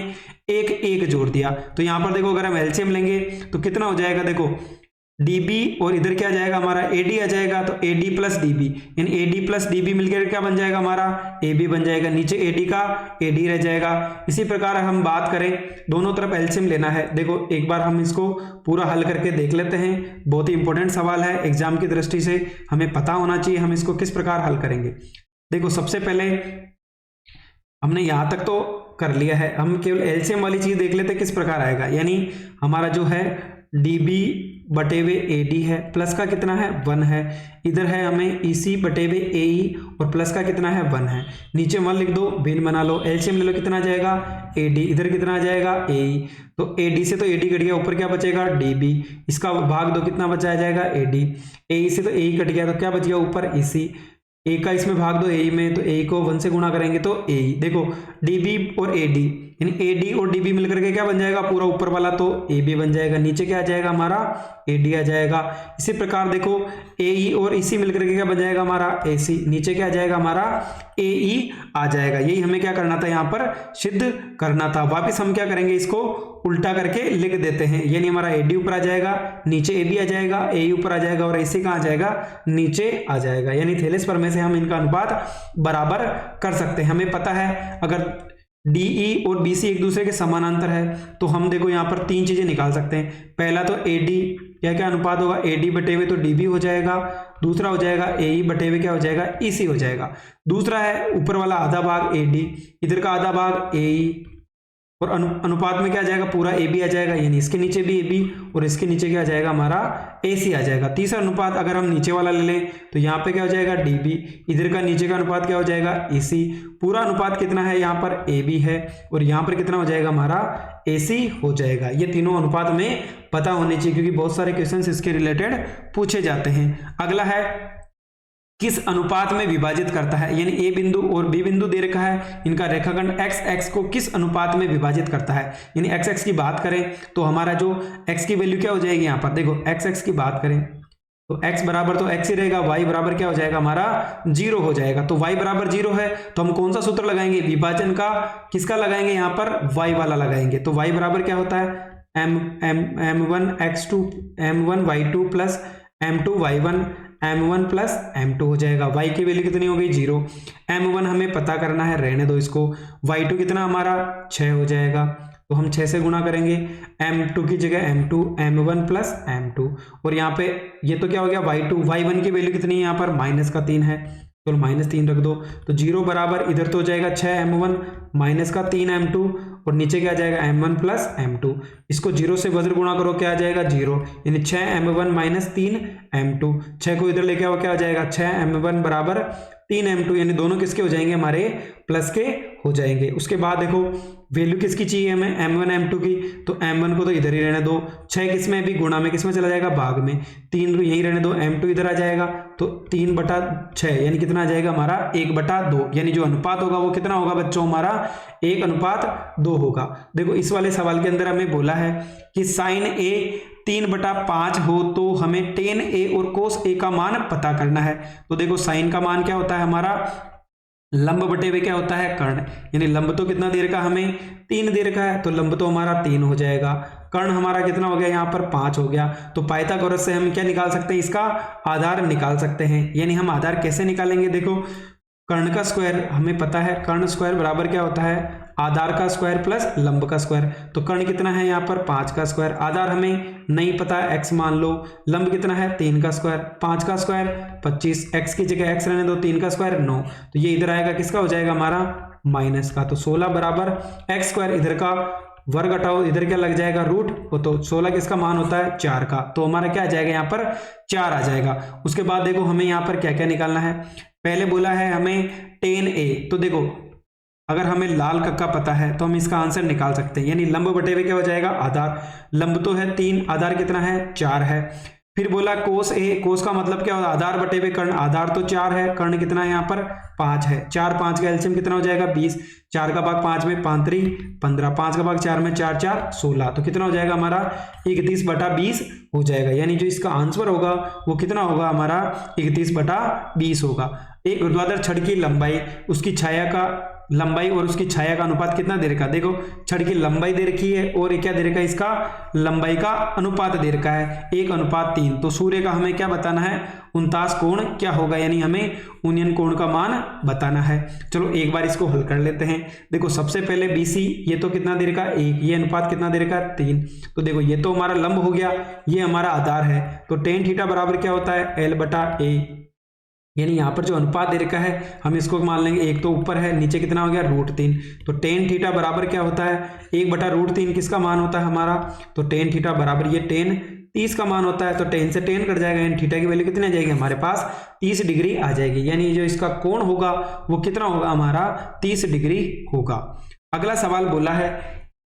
एक एक जोड़ दिया। तो यहां पर देखो अगर हम एलसीएम लेंगे तो कितना हो जाएगा, देखो DB और इधर क्या जाएगा हमारा AD आ जाएगा। तो AD प्लस DB, यानी AD प्लस DB मिलकर क्या बन जाएगा हमारा, AB बन जाएगा। नीचे AD का AD रह जाएगा। इसी प्रकार हम बात करें, दोनों तरफ एलसीएम लेना है। देखो एक बार हम इसको पूरा हल करके देख लेते हैं। बहुत ही इंपॉर्टेंट सवाल है, एग्जाम की दृष्टि से हमें पता होना चाहिए हम इसको किस प्रकार हल करेंगे। देखो सबसे पहले हमने यहां तक तो कर लिया है, हम केवल एलसीएम वाली चीज देख लेते किस प्रकार आएगा। यानी हमारा जो है DB बटे हुए AD है, प्लस का कितना है, 1 है। इधर है हमें EC बटे हुए AE और प्लस का कितना है, 1 है। नीचे 1 लिख दो, भिन्न बना लो, एलसीएम ले लो, कितना आ जाएगा AD, इधर कितना आ जाएगा AE। तो AD से तो AD कट गया, ऊपर क्या बचेगा DB, इसका भाग दो, कितना बचा जाएगा AD। AE से तो AE कट गया, तो क्या बच गया ऊपर EC। A का इसमें भाग दो AE में, तो AE को 1 से गुणा करेंगे तो AE। देखो DB और AD यानी AD और DB मिलकर के क्या बन जाएगा, पूरा ऊपर वाला तो AB बन जाएगा, नीचे क्या आ जाएगा हमारा AD आ जाएगा। इसी प्रकार देखो AE और EC मिलकर के क्या बन जाएगा हमारा AC, नीचे क्या आ जाएगा हमारा AE आ जाएगा। यही हमें क्या करना था, यहाँ पर सिद्ध करना था। वापिस हम क्या करेंगे, इसको उल्टा करके लिख देते हैं। यानी हमारा AD ऊपर आ जाएगा, नीचे AB आ जाएगा, AE ऊपर आ जाएगा और AC कहाँ आ जाएगा, नीचे आ जाएगा। यानी थेलेस प्रमेय से हम इनका अनुपात बराबर कर सकते हैं। हमें पता है अगर DE और BC एक दूसरे के समानांतर है तो हम देखो यहाँ पर 3 चीजें निकाल सकते हैं। पहला तो AD क्या क्या अनुपात होगा, AD बटे हुए तो DB हो जाएगा। दूसरा हो जाएगा AE बटे हुए क्या हो जाएगा, EC हो जाएगा। दूसरा है ऊपर वाला आधा भाग AD, इधर का आधा भाग AE, और अनुपात में क्या आ जाएगा, पूरा AB आ जाएगा। यानी इसके नीचे भी AB और इसके नीचे क्या आ जाएगा हमारा AC आ जाएगा। तीसरा अनुपात अगर हम नीचे वाला ले लें तो यहाँ पे क्या हो जाएगा DB, इधर का नीचे का अनुपात क्या हो जाएगा EC। पूरा अनुपात कितना है, यहाँ पर AB है और यहाँ पर कितना हो जाएगा हमारा AC हो जाएगा। ये तीनों अनुपात में पता होने चाहिए, क्योंकि बहुत सारे क्वेश्चन इसके रिलेटेड पूछे जाते हैं। अगला है किस अनुपात में विभाजित करता है, यानी A बिंदु और B बिंदु दे रखा है, इनका रेखाखंड x को किस अनुपात में विभाजित करता है। यानी x की बात करें तो हमारा जो x की वैल्यू क्या हो जाएगी, यहाँ पर देखो x की बात करें तो x बराबर तो x ही रहेगा, y बराबर क्या हो जाएगा हमारा 0 हो जाएगा। तो y बराबर 0 है तो हम कौन सा सूत्र लगाएंगे, विभाजन का किसका लगाएंगे, यहाँ पर y वाला लगाएंगे। तो y बराबर क्या होता है m1 y2 plus m2 y1 m1 plus m2 हो जाएगा। y की वैल्यू कितनी हो गई 0, m1 हमें पता करना है, रहने दो इसको। y2 कितना हमारा 6 हो जाएगा, तो हम 6 से गुणा करेंगे, m2 की जगह m2 m1 प्लस m2। और यहाँ पे ये तो क्या हो गया y2, y1 की वैल्यू कितनी है यहाँ पर -3 है, तो -3 रख दो, तो 0 बराबर इधर तो हो जाएगा 6m1 माइनस का 3m2 और नीचे क्या आ जाएगा m1 प्लस m2। इसको 0 से वज्र गुणा करो, क्या आ जाएगा 0, यानी 6m1 माइनस 3m2। 6 को इधर लेके आओ, क्या हो जाएगा 6m1 बराबर 3m2, यानी दोनों किसके हो जाएंगे, हमारे प्लस के हो जाएंगे। उसके बाद देखो वैल्यू किसकी चाहिए हमें, m1 m2 की, तो m1 को तो इधर ही रहने दो, 6 किस में भी गुणा में, किस में चला जाएगा, भाग में, 3 को यहीं रहने दो, m2 इधर आ जाएगा, तो 3/6 यानी कितना आ जाएगा हमारा 1/2, यानी जो अनुपात होगा वो कितना होगा बच्चों, हमारा 1:2 होगा। देखो इस वाले सवाल के अंदर हमें बोला है कि साइन a 3/5 हो तो हमें tan a और cos a का मान पता करना है। तो देखो साइन का मान क्या होता है हमारा, लंब बटे हुए क्या होता है, कर्ण, यानी लंब तो कितना दे रखा हमें 3 दे रखा है, तो लंब तो हमारा 3 हो जाएगा, कर्ण हमारा कितना हो गया यहाँ पर 5 हो गया। तो पाइथागोरस से हम क्या निकाल सकते हैं, इसका आधार निकाल सकते हैं। यानी हम आधार कैसे निकालेंगे, देखो कर्ण का स्क्वायर हमें पता है, कर्ण स्क्वायर बराबर क्या होता है, आधार का स्क्वायर प्लस लंब का स्क्वायर। तो कर्ण कितना है यहाँ पर 5 का स्क्वायर, आधार हमें नहीं पता है x मान लो, लंब कितना है 3 का स्क्वायर, 5 का स्क्वायर 25, x की जगह x रहने दो, 3 का स्क्वायर 9, तो ये इधर आएगा किसका हो जाएगा हमारा माइनस का। तो 16 बराबर x स्क्वायर, इधर का वर्ग हटाओ, इधर क्या लग जाएगा रूट, तो 16 किसका मान होता है 4 का, तो हमारा क्या आ जाएगा यहाँ पर 4 आ जाएगा। उसके बाद देखो हमें यहाँ पर क्या क्या निकालना है, पहले बोला है हमें tan a, तो देखो अगर हमें लाल कक्का पता है तो हम इसका आंसर निकाल सकते हैं, यानी लंब बटे हुए क्या हो जाएगा आधार, लंब तो है 3, आधार कितना है 4 है। फिर बोला कोस a, कोस का मतलब क्या होता है, आधार बटे हुए कर्ण, आधार तो 4 है, कर्ण कितना है यहाँ पर 5 है, 4 5 का एलसीएम कितना हो जाएगा 20, 4 का भाग 5 में 5 3 15, 5 का भाग 4 में 4 4 16, तो कितना हो जाएगा हमारा 31/20 हो जाएगा। यानी जो इसका आंसर होगा वो कितना होगा हमारा 31/20 होगा। एक ऊर्ध्वाधर छड़ की लंबाई, उसकी छाया का लंबाई और उसकी छाया का अनुपात कितना दे रखा है, देखो छड़ की लंबाई दे रखी है और ये क्या दे रखा है, इसका लंबाई का अनुपात दे रखा है 1:3। तो सूर्य का हमें क्या बताना है, 49 कोण क्या होगा, यानी हमें उन्नयन कोण का मान बताना है। चलो एक बार इसको हल कर लेते हैं। देखो सबसे पहले BC, ये तो कितना दे रखा है 1, ये अनुपात कितना दे रखा है 3, तो देखो ये तो हमारा लंब हो गया, ये हमारा आधार है, तो tan थीटा बराबर क्या होता है L/A, यानी यहाँ पर जो अनुपात दे रखा है हम इसको मान लेंगे, एक तो ऊपर है, नीचे कितना हो गया √3, तो tan थीटा बराबर क्या होता है 1/√3, किसका मान होता है हमारा, तो tan थीटा बराबर ये tan 30 का मान होता है, तो tan से tan कट जाएगा, यानी थीटा की वैल्यू कितनी आ जाएगी हमारे पास 30 डिग्री आ जाएगी, यानी जो इसका कोण होगा वो कितना होगा हमारा 30 डिग्री होगा। अगला सवाल बोला है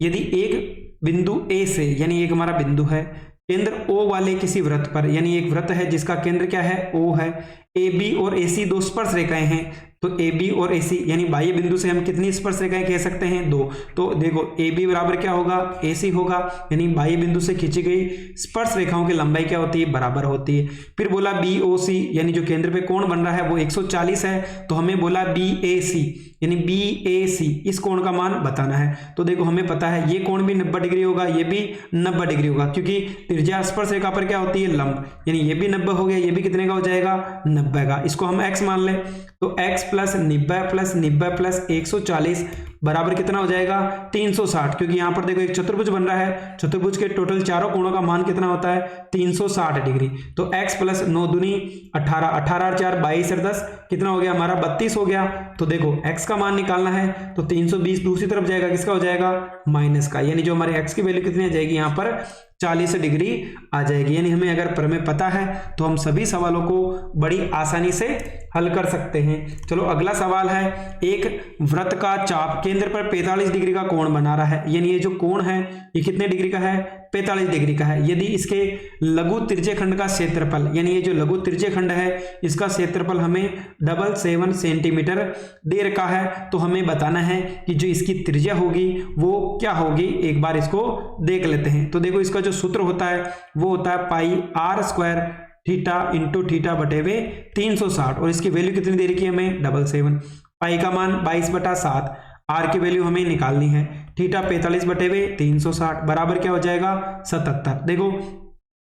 यदि एक बिंदु A से, यानी एक हमारा बिंदु है, केंद्र O वाले किसी वृत्त पर, यानी एक वृत्त है जिसका केंद्र क्या है O है, AB और AC दो स्पर्श रेखाएं हैं, तो AB और AC यानी बाह्य बिंदु से हम कितनी स्पर्श रेखाएं कह सकते हैं 2, तो देखो AB बराबर क्या होगा AC होगा, यानी बाह्य बिंदु से खींची गई स्पर्श रेखाओं की लंबाई क्या होती है बराबर होती है। फिर बोला BOC, यानी जो केंद्र पे कोण बन रहा है वो 140 है, तो हमें बोला BAC, यानी BAC इस कोण का मान बताना है। तो देखो हमें पता है ये कोण भी 90 डिग्री होगा, ये भी 90 डिग्री होगा, क्योंकि त्रिज्या स्पर्श रेखा पर क्या होती है लंब, यानी ये भी 90 हो गया, ये भी कितने का हो जाएगा 90 का, इसको हम x मान लें, तो x प्लस 90 प्लस 140 बराबर कितना हो जाएगा 360, क्योंकि यहाँ पर देखो एक चतुर्भुज बन रहा है, चतुर्भुज के टोटल चारों कोणों का मान कितना होता है 360 डिग्री, तो x प्लस 9 दूनी 18, 18 और 4 22 और 10 कितना हो गया हमारा 32 हो गया। तो देखो x का मान निकालना है, तो 320 दूसरी तरफ जाएगा, किसका हो जाएगा माइनस का, यानी जो हमारे x की वैल्यू कितनी आ जाएगी यहाँ पर 40 डिग्री आ जाएगी। यानी हमें अगर प्रमेय पता है तो हम सभी सवालों को बड़ी आसानी से हल कर सकते हैं। चलो अगला सवाल है, एक वृत्त का चाप केंद्र पर 45 डिग्री का कोण बना रहा है, यानी ये जो कोण है ये कितने डिग्री का है 45 डिग्री का है। यदि इसके लघु त्रिज्य खंड का क्षेत्रफल, यानी ये जो लघु त्रिज्य खंड है इसका क्षेत्रफल हमें 77 सेंटीमीटर दे रखा है, तो हमें बताना है कि जो इसकी त्रिज्या होगी वो क्या होगी। एक बार इसको देख लेते हैं। तो देखो इसका जो सूत्र होता है वो होता है पाई r square theta into theta बटे हुए 360, और इसकी वैल्यू कितनी दे रखी है हमें 77, पाई का मान 22/7, r की वैल्यू हमें निकालनी है, थीटा 45 बटे हुए 360 बराबर क्या हो जाएगा 77। देखो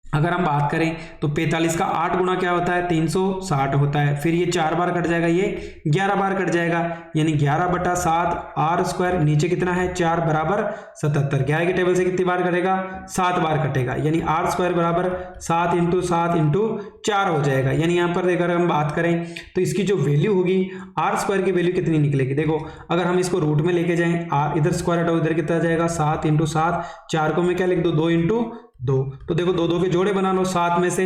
अगर हम बात करें तो 45 का 8 गुना क्या होता है 360 होता है। फिर ये 4 बार कट जाएगा, ये 11 बार कट जाएगा, यानी 11/7 आर स्क्वायर, नीचे कितना है 4 बराबर 77। 11 के टेबल से कितनी बार कटेगा 7 बार कटेगा, यानी आर स्क्वायर बराबर 7 × 7 × 4 हो जाएगा। यानी यहाँ पर अगर हम बात करें तो इसकी जो वैल्यू होगी आर स्क्वायर की वैल्यू कितनी निकलेगी। देखो अगर हम इसको रूट में लेके जाएं, आर इधर स्क्वायर हटाओ, इधर कितना जाएगा 7 × 7, 4 को मैं क्या लिख दूं 2 × 2, तो देखो 2 के जोड़े बना लो, 7 में से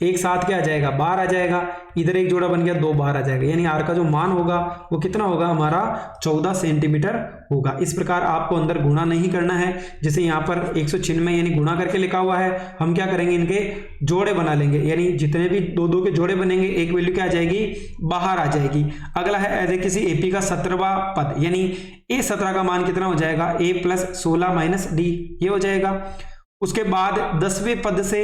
एक 7 क्या आ जाएगा 12 आ जाएगा, इधर एक जोड़ा बन गया 2 12 आ जाएगा, यानी आर का जो मान होगा वो कितना होगा हमारा 14 सेंटीमीटर होगा। इस प्रकार आपको अंदर गुणा नहीं करना है, जैसे यहाँ पर 196 यानी गुणा करके लिखा हुआ है, हम क्या करेंगे इनके जोड़े बना लेंगे, यानी जितने भी 2 के जोड़े बनेंगे एक वैल्यू क्या आ जाएगी बाहर आ जाएगी। अगला है एज किसी एपी का 17वां पद, यानी A17 का मान कितना हो जाएगा A + 16 - D, ये हो जाएगा। उसके बाद 10वें पद से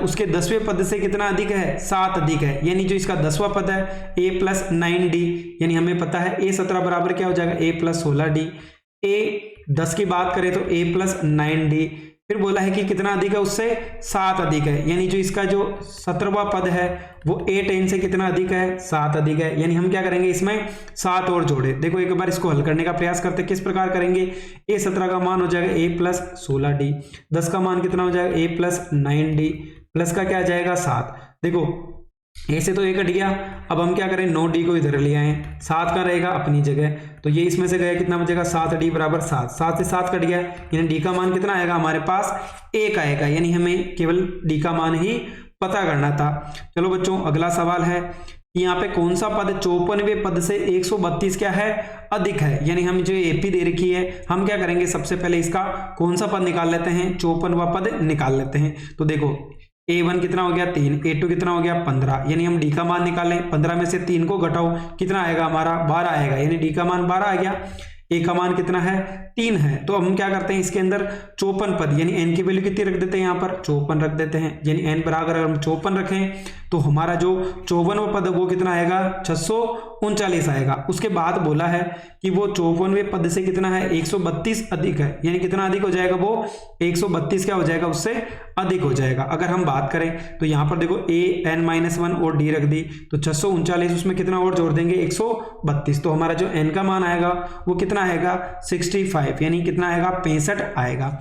उसके 10वें पद से कितना अधिक है 7 अधिक है, यानी जो इसका 10वां पद है A + 9D, यानी हमें पता है A17 बराबर क्या हो जाएगा A + 16D। A10 की बात करें तो A + 9D, फिर बोला है कि कितना अधिक है उससे 7 अधिक है, यानी जो इसका जो 17वां पद है वो A10 से कितना अधिक है 7 अधिक है, यानी हम क्या करेंगे इसमें 7 और जोड़े। देखो एक बार इसको हल करने का प्रयास करते किस प्रकार करेंगे। A17 का मान हो जाएगा A + 16D, 10 का मान कितना हो जाएगा A + 9D, प्लस का क्या आ जाएगा 7। देखो ए से तो ए कट गया, अब हम क्या करें 9D को इधर ले आए, 7 का रहेगा अपनी जगह, तो ये इसमें से गया कितना बचेगा 7D बराबर 7, 7 से 7 कट गया, यानी D का मान कितना आएगा हमारे पास 1 आएगा, यानी हमें केवल D का मान ही पता करना था। चलो बच्चों अगला सवाल है कि यहाँ पे कौन सा पद 54वें पद से 132 क्या है अधिक है, यानी हम जो एपी दे रखी है हम क्या करेंगे सबसे पहले इसका कौन सा पद निकाल लेते हैं 54वां पद निकाल लेते हैं। तो देखो A1 कितना हो गया 3, A2 कितना हो गया 15, यानी हम D का मान निकालें, 15 में से 3 को घटाओ कितना आएगा हमारा 12 आएगा, यानी D का मान 12 आ गया। A का मान कितना है 3 है, तो हम क्या करते हैं इसके अंदर 54 पद यानी n की वैल्यू कितनी रख देते हैं यहाँ पर 54 रख देते हैं, यानी n बराबर अगर हम 54 रखें तो हमारा जो 54वां पद वो कितना आएगा 639 आएगा। उसके बाद बोला है कि वो 54वें पद से कितना है 132 अधिक है, यानी कितना अधिक हो जाएगा वो 132 क्या हो जाएगा उससे अधिक हो जाएगा। अगर हम बात करें तो यहाँ पर देखो an-1 और d रख दी, तो 639 उसमें कितना और जोड़ देंगे 132, तो हमारा जो n का मान आएगा वो कितना आएगा 65, यानी कितना आएगा 65 आएगा।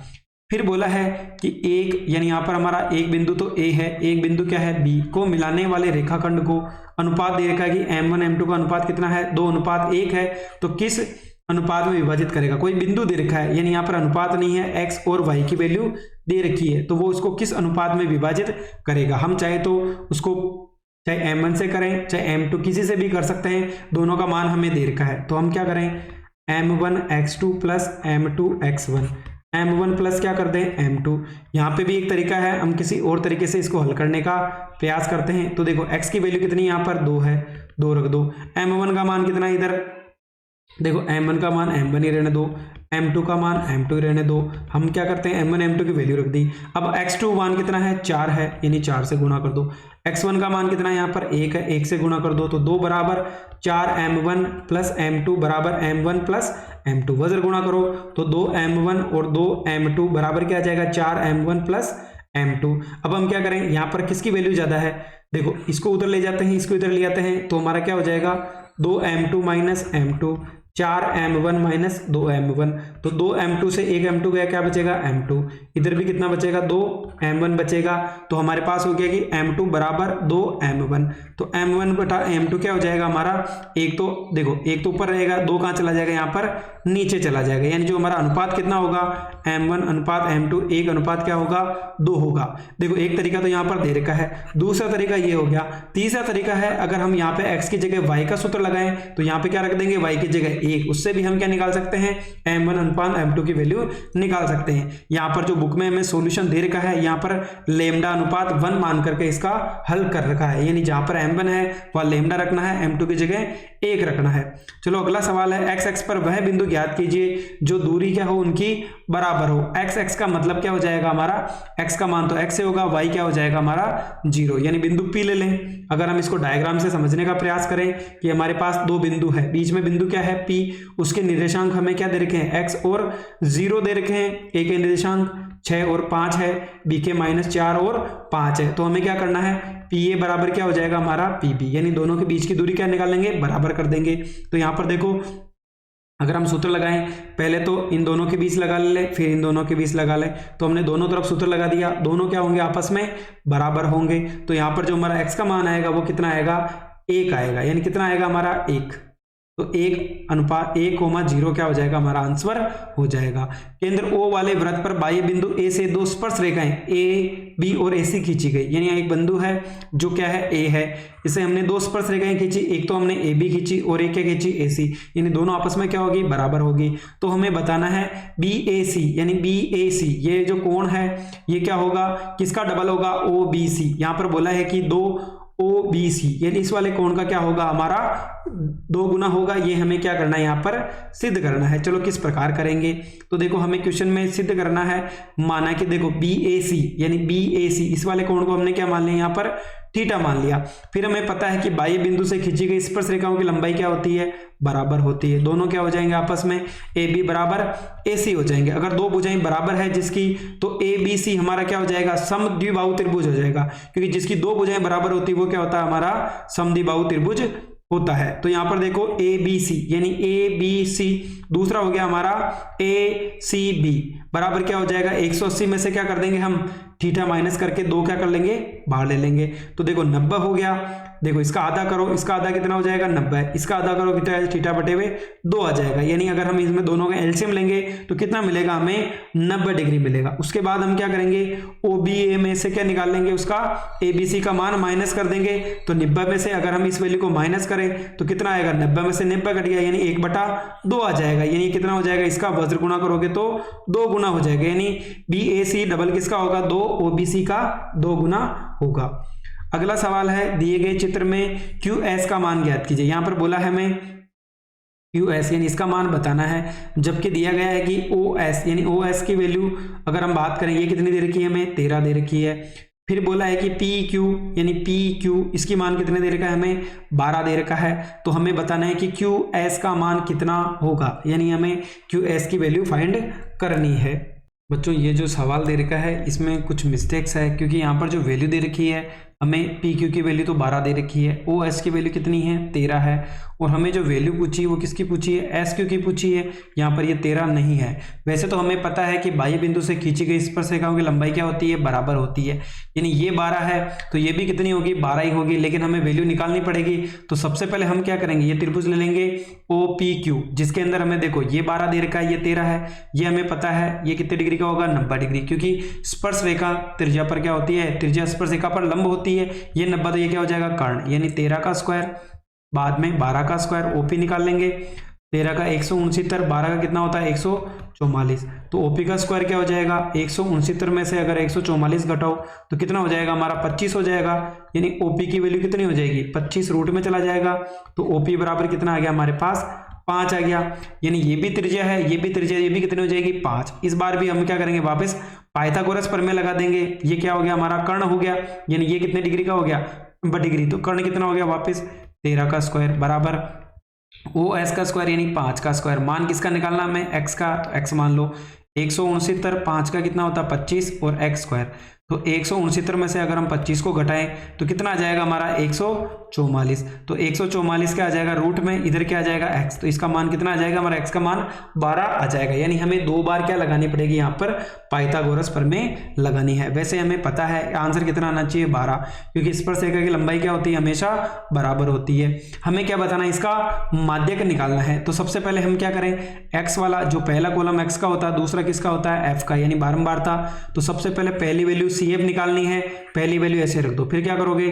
फिर बोला है कि एक यानी यहाँ पर हमारा एक बिंदु तो A है, एक बिंदु क्या है B को मिलाने वाले रेखाखंड को अनुपात दे रखा है कि m1 m2 का अनुपात कितना है 2:1 है, तो किस अनुपात में विभाजित करेगा। कोई बिंदु दे रखा है, यानी यहाँ पर अनुपात नहीं है, x और y की वैल्यू दे रखी है, तो वो उसको किस अनुपात में विभाजित करेगा। हम चाहे तो उसको चाहे m1 से करें चाहे m2 किसी से भी कर सकते हैं, दोनों का मान हमें दे रखा है, तो हम क्या करें m1 x2 + m2 x1, m1 plus क्या कर दें m2। यहाँ पे भी एक तरीका है, हम किसी और तरीके से इसको हल करने का प्रयास करते हैं। तो देखो x की वैल्यू कितनी यहाँ पर 2 है, 2 रख दो, m1 का मान कितना इधर देखो m1 का मान m1 ही रहने दो, m2 का मान m2 ही रहने दो। हम क्या करते हैं m1 m2 की वैल्यू रख दी। अब x2 मान कितना है 4 है, यानी 4 से गुणा कर दो। x1 का मान कितना है यहाँ पर 1 है, 1 से गुणा कर दो, तो 2 बराबर 4m1 + m2 बराबर m1 + m2, वज्र गुणा करो तो 2m1 और 2m2 बराबर क्या आ जाएगा 4m1 + m2। अब हम क्या करें यहाँ पर किसकी वैल्यू ज्यादा है, देखो इसको उधर ले जाते हैं इसको इधर ले जाते हैं, तो हमारा क्या हो जाएगा 2m2 - m2, 4m1 - 2m1, तो 2m2 से 1m2 गया, क्या बचेगा m2, इधर भी कितना बचेगा 2m1 बचेगा, तो हमारे पास हो गया कि m2 बराबर 2m1, तो m1 बटा m2 क्या हो जाएगा हमारा, एक तो देखो एक तो ऊपर रहेगा, 2 कहाँ चला जाएगा यहाँ पर नीचे चला जाएगा, यानी जो हमारा अनुपात कितना होगा m1 अनुपात m2, एक अनुपात क्या होगा 2 होगा। देखो एक तरीका तो यहाँ पर दे रखा है, दूसरा तरीका ये हो गया। तीसरा तरीका है अगर हम यहाँ पे x की जगह y का सूत्र लगाएं तो यहाँ पे क्या रख देंगे y की जगह 1, उससे भी हम क्या निकाल सकते हैं m1 अनुपात m2 की वैल्यू निकाल सकते हैं। यहाँ पर जो बुक में हमें सॉल्यूशन दे रखा है यहाँ पर लेमडा अनुपात 1 मान करके इसका हल कर रखा है, यानी जहां पर m1 है वह लेमडा रखना है, m2 की जगह 1 रखना है। चलो अगला सवाल है x अक्ष पर वह बिंदु ज्ञात कीजिए जो दूरी क्या हो उनकी बराबर हो x का मतलब क्या हो जाएगा हमारा, x का मान तो x से होगा, y क्या हो जाएगा हमारा 0, यानी बिंदु P ले लें। अगर हम इसको डायग्राम से समझने का प्रयास करें कि हमारे पास दो बिंदु है, बीच में बिंदु क्या है P, उसके निर्देशांक हमें क्या दे रखे हैं x और 0 दे रखे हैं, a के निर्देशांक 6 और 5 है, b के -4 और 5 है। तो हमें क्या करना है, PA बराबर क्या हो जाएगा हमारा PB, यानी दोनों के बीच की दूरी क्या निकालेंगे, बराबर कर देंगे। तो यहाँ पर देखो अगर हम सूत्र लगाएं, पहले तो इन दोनों के बीच लगा ले, फिर इन दोनों के बीच लगा ले, तो हमने दोनों तरफ सूत्र लगा दिया, दोनों क्या होंगे आपस में बराबर होंगे। तो यहाँ पर जो हमारा x का मान आएगा वो कितना आएगा, 1 आएगा, यानी कितना आएगा हमारा 1। तो 1:1,0 क्या हो जाएगा हमारा आंसर हो जाएगा। केंद्र O वाले वृत्त पर बाह्य बिंदु A से दो स्पर्श रेखाएं A, B और AC खींची गई, यानी एक बिंदु है जो क्या है A है, इसे हमने दो स्पर्श रेखाएं खींची, एक तो हमने AB खींची और एक क्या खींची AC, यानी दोनों आपस में क्या होगी, बराबर होगी। तो हमें बताना है BAC, यानी BAC ये जो कोण है ये क्या होगा, किसका डबल होगा, OBC। यहाँ पर बोला है कि 2 OBC, यानी इस वाले कोण का क्या होगा हमारा 2 गुना होगा। ये हमें क्या करना है यहाँ पर सिद्ध करना है। चलो किस प्रकार करेंगे, तो देखो हमें क्वेश्चन में सिद्ध करना है, माना कि देखो BAC, यानी BAC इस वाले कोण को हमने क्या मान लिया यहाँ पर थीटा मान लिया। फिर हमें पता है कि बाह्य बिंदु से खींची गई स्पर्श रेखाओं की लंबाई क्या होती है, बराबर होती है। दोनों क्या हो जाएंगे आपस में, AB बराबर AC हो जाएंगे। अगर दो भुजाएं बराबर है जिसकी, तो ABC हमारा क्या हो जाएगा, समद्विबाहु त्रिभुज हो जाएगा, क्योंकि जिसकी दो भुजाएं बराबर होती है वो क्या होता है हमारा समद्विबाहु त्रिभुज होता है। तो यहां पर देखो ABC, यानी ABC, दूसरा हो गया हमारा ACB बराबर क्या हो जाएगा, 180 में से क्या कर देंगे हम थीटा माइनस करके 2 क्या कर लेंगे, बाहर ले लेंगे। तो देखो 90 हो गया, देखो इसका आधा करो, इसका आधा कितना हो जाएगा 90, इसका आधा करो कितना, थीटा बटे हुए 2 आ जाएगा। यानी अगर हम इसमें दोनों का एलसीएम लेंगे तो कितना मिलेगा हमें, 90 डिग्री मिलेगा। उसके बाद हम क्या करेंगे, OBA में से क्या निकाल लेंगे, उसका ABC का मान माइनस कर देंगे। तो 90 में से अगर हम इस वैल्यू को माइनस करें तो कितना आएगा, 90 में से 90 कट गया, यानी 1/2 आ जाएगा। यानी कितना हो जाएगा, इसका वज्र गुणा करोगे तो 2 गुना हो जाएगा, यानी BAC डबल किसका होगा, 2 OBC का 2 गुना होगा। अगला सवाल है, दिए गए चित्र में QS का मान ज्ञात कीजिए। यहां पर बोला है हमें QS यानी इसका मान बताना है, जबकि दिया गया है कि OS यानी OS की वैल्यू अगर हम बात करें ये कितनी दे रखी है हमें, 13 दे रखी है। फिर बोला है कि PQ यानी PQ इसकी मान कितने दे रखा है हमें, 12 दे रखा है। तो हमें बताना है कि QS का मान कितना होगा, यानी हमें QS की वैल्यू फाइंड करनी है। बच्चों ये जो सवाल दे रखा है इसमें कुछ मिस्टेक्स है, क्योंकि यहाँ पर जो वैल्यू दे रखी है हमें PQ की वैल्यू तो 12 दे रखी है, OS की वैल्यू कितनी है 13 है, और हमें जो वैल्यू पूछी है वो किसकी पूछी है, SQ की पूछी है। यहाँ पर ये 13 नहीं है। वैसे तो हमें पता है कि बाह्य बिंदु से खींची गई स्पर्श रेखाओं की लंबाई क्या होती है, बराबर होती है। यानी ये 12 है तो ये भी कितनी होगी, 12 ही होगी, लेकिन हमें वैल्यू निकालनी पड़ेगी। तो सबसे पहले हम क्या करेंगे, ये त्रिभुज ले लेंगे OPQ, जिसके अंदर हमें देखो ये 12 दे रखा है, ये 13 है, ये हमें पता है ये कितने डिग्री का होगा, 90 डिग्री, क्योंकि स्पर्श रेखा त्रिज्या पर क्या होती है, त्रिज्या स्पर्श रेखा पर लंब होती है। ये 90 तो ये क्या हो जाएगा कर्ण, यानी 13 का स्क्वायर, बाद में 12 का स्क्वायर, OP निकाल लेंगे। 13 का 169, 12 का कितना होता है 144, तो OP का स्क्वायर क्या हो जाएगा, 169 में से अगर 144 घटाओ तो कितना हो जाएगा हमारा 25 हो जाएगा। यानी OP की वैल्यू कितनी हो जाएगी, 25 रूट में चला जाएगा। तो OP बराबर कितना आ गया हमारे पास, 5 आ गया। यानी ये भी त्रिज्या है, ये भी त्रिज्या, ये भी कितनी हो जाएगी 5। इस बार भी हम क्या करेंगे, वापस पाइथागोरस प्रमेय लगा देंगे। ये क्या हो गया हमारा कर्ण हो गया, यानी ये कितने डिग्री का हो गया, 90 डिग्री, तो कर्ण कितना हो गया वापस 13 का स्क्वायर बराबर OS का स्क्वायर यानी 5 का स्क्वायर। मान किसका निकालना हमें, x का, तो x मान लो 169, 5 का कितना होता है 25 और x स्क्वायर। तो 169 में से अगर हम 25 को घटाएं तो कितना आ जाएगा हमारा 144। तो 144 क्या आ जाएगा रूट में, इधर क्या आ जाएगा x, तो इसका मान कितना आ जाएगा हमारा, x का मान 12 आ जाएगा। यानी हमें 2 बार क्या लगानी पड़ेगी यहाँ पर, पाइथागोरस प्रमेय लगानी है। वैसे हमें पता है आंसर कितना आना चाहिए 12, क्योंकि स्पर्श रेखा की लंबाई क्या होती है, हमेशा बराबर होती है। हमें क्या बताना है, इसका माध्यक निकालना है। तो सबसे पहले हम क्या करें, x वाला जो पहला कॉलम x का होता है, दूसरा किसका होता है f का, यानी बारंबारता। तो सबसे पहले पहली वैल्यू CF निकालनी है, पहली वैल्यू ऐसे रख दो। फिर क्या करोगे,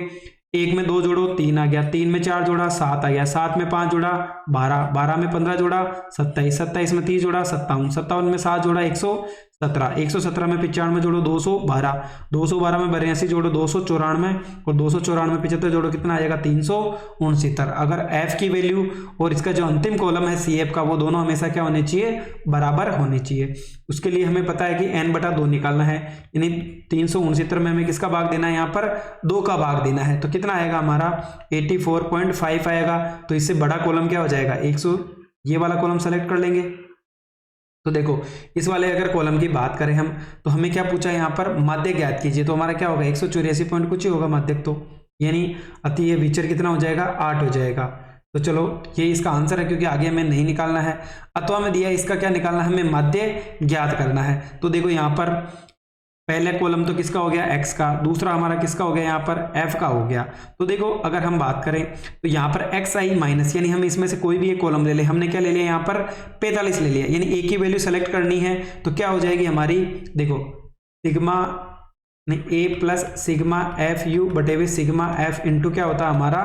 1 में 2 जोड़ो 3 आ गया, 3 में 4 जोड़ा 7 आ गया, 7 में 5 जोड़ा 12, 12 में 15 जोड़ा 27, 27 में 30 जोड़ा 57, 57 में 7 जोड़ा 117, 117 में 95 जोड़ो 212, 212 में 82 जोड़ो 294 और 294 में 75 जोड़ो कितना आ जाएगा 369। अगर f की वैल्यू और इसका जो अंतिम कॉलम है CF का वो दोनों हमेशा क्या होने चाहिए, बराबर होने चाहिए। उसके लिए हमें पता है कि n/2 निकालना है, यानी 369 में हमें किसका भाग देना है, यहाँ पर 2 का भाग देना है। तो कितना आएगा हमारा 84.5 आएगा। तो इससे बड़ा कॉलम क्या हो जाएगा 100, ये वाला कॉलम सेलेक्ट कर लेंगे। तो देखो इस वाले अगर कॉलम की बात करें हम, तो हमें क्या पूछा है यहाँ पर, माध्य ज्ञात कीजिए। तो हमारा क्या होगा 184 पॉइंट कुछ ही होगा माध्यक, तो यानी अति ये विचर कितना हो जाएगा 8 हो जाएगा। तो चलो ये इसका आंसर है, क्योंकि आगे हमें नहीं निकालना है। अथवा में दिया इसका क्या निकालना है, हमें माध्य ज्ञात करना है। तो देखो यहाँ पर पहले कॉलम तो किसका हो गया x का, दूसरा हमारा किसका हो गया यहाँ पर f का हो गया। तो देखो अगर हम बात करें तो यहाँ पर x आई माइनस, यानी हम इसमें से कोई भी एक कॉलम ले ले। हमने क्या ले लिया यहाँ पर 45 ले लिया, यानी a की वैल्यू सेलेक्ट करनी है। तो क्या हो जाएगी हमारी, देखो सिग्मा नहीं a plus sigma F you बटे हुए सिग्मा एफ इंटू क्या होता है हमारा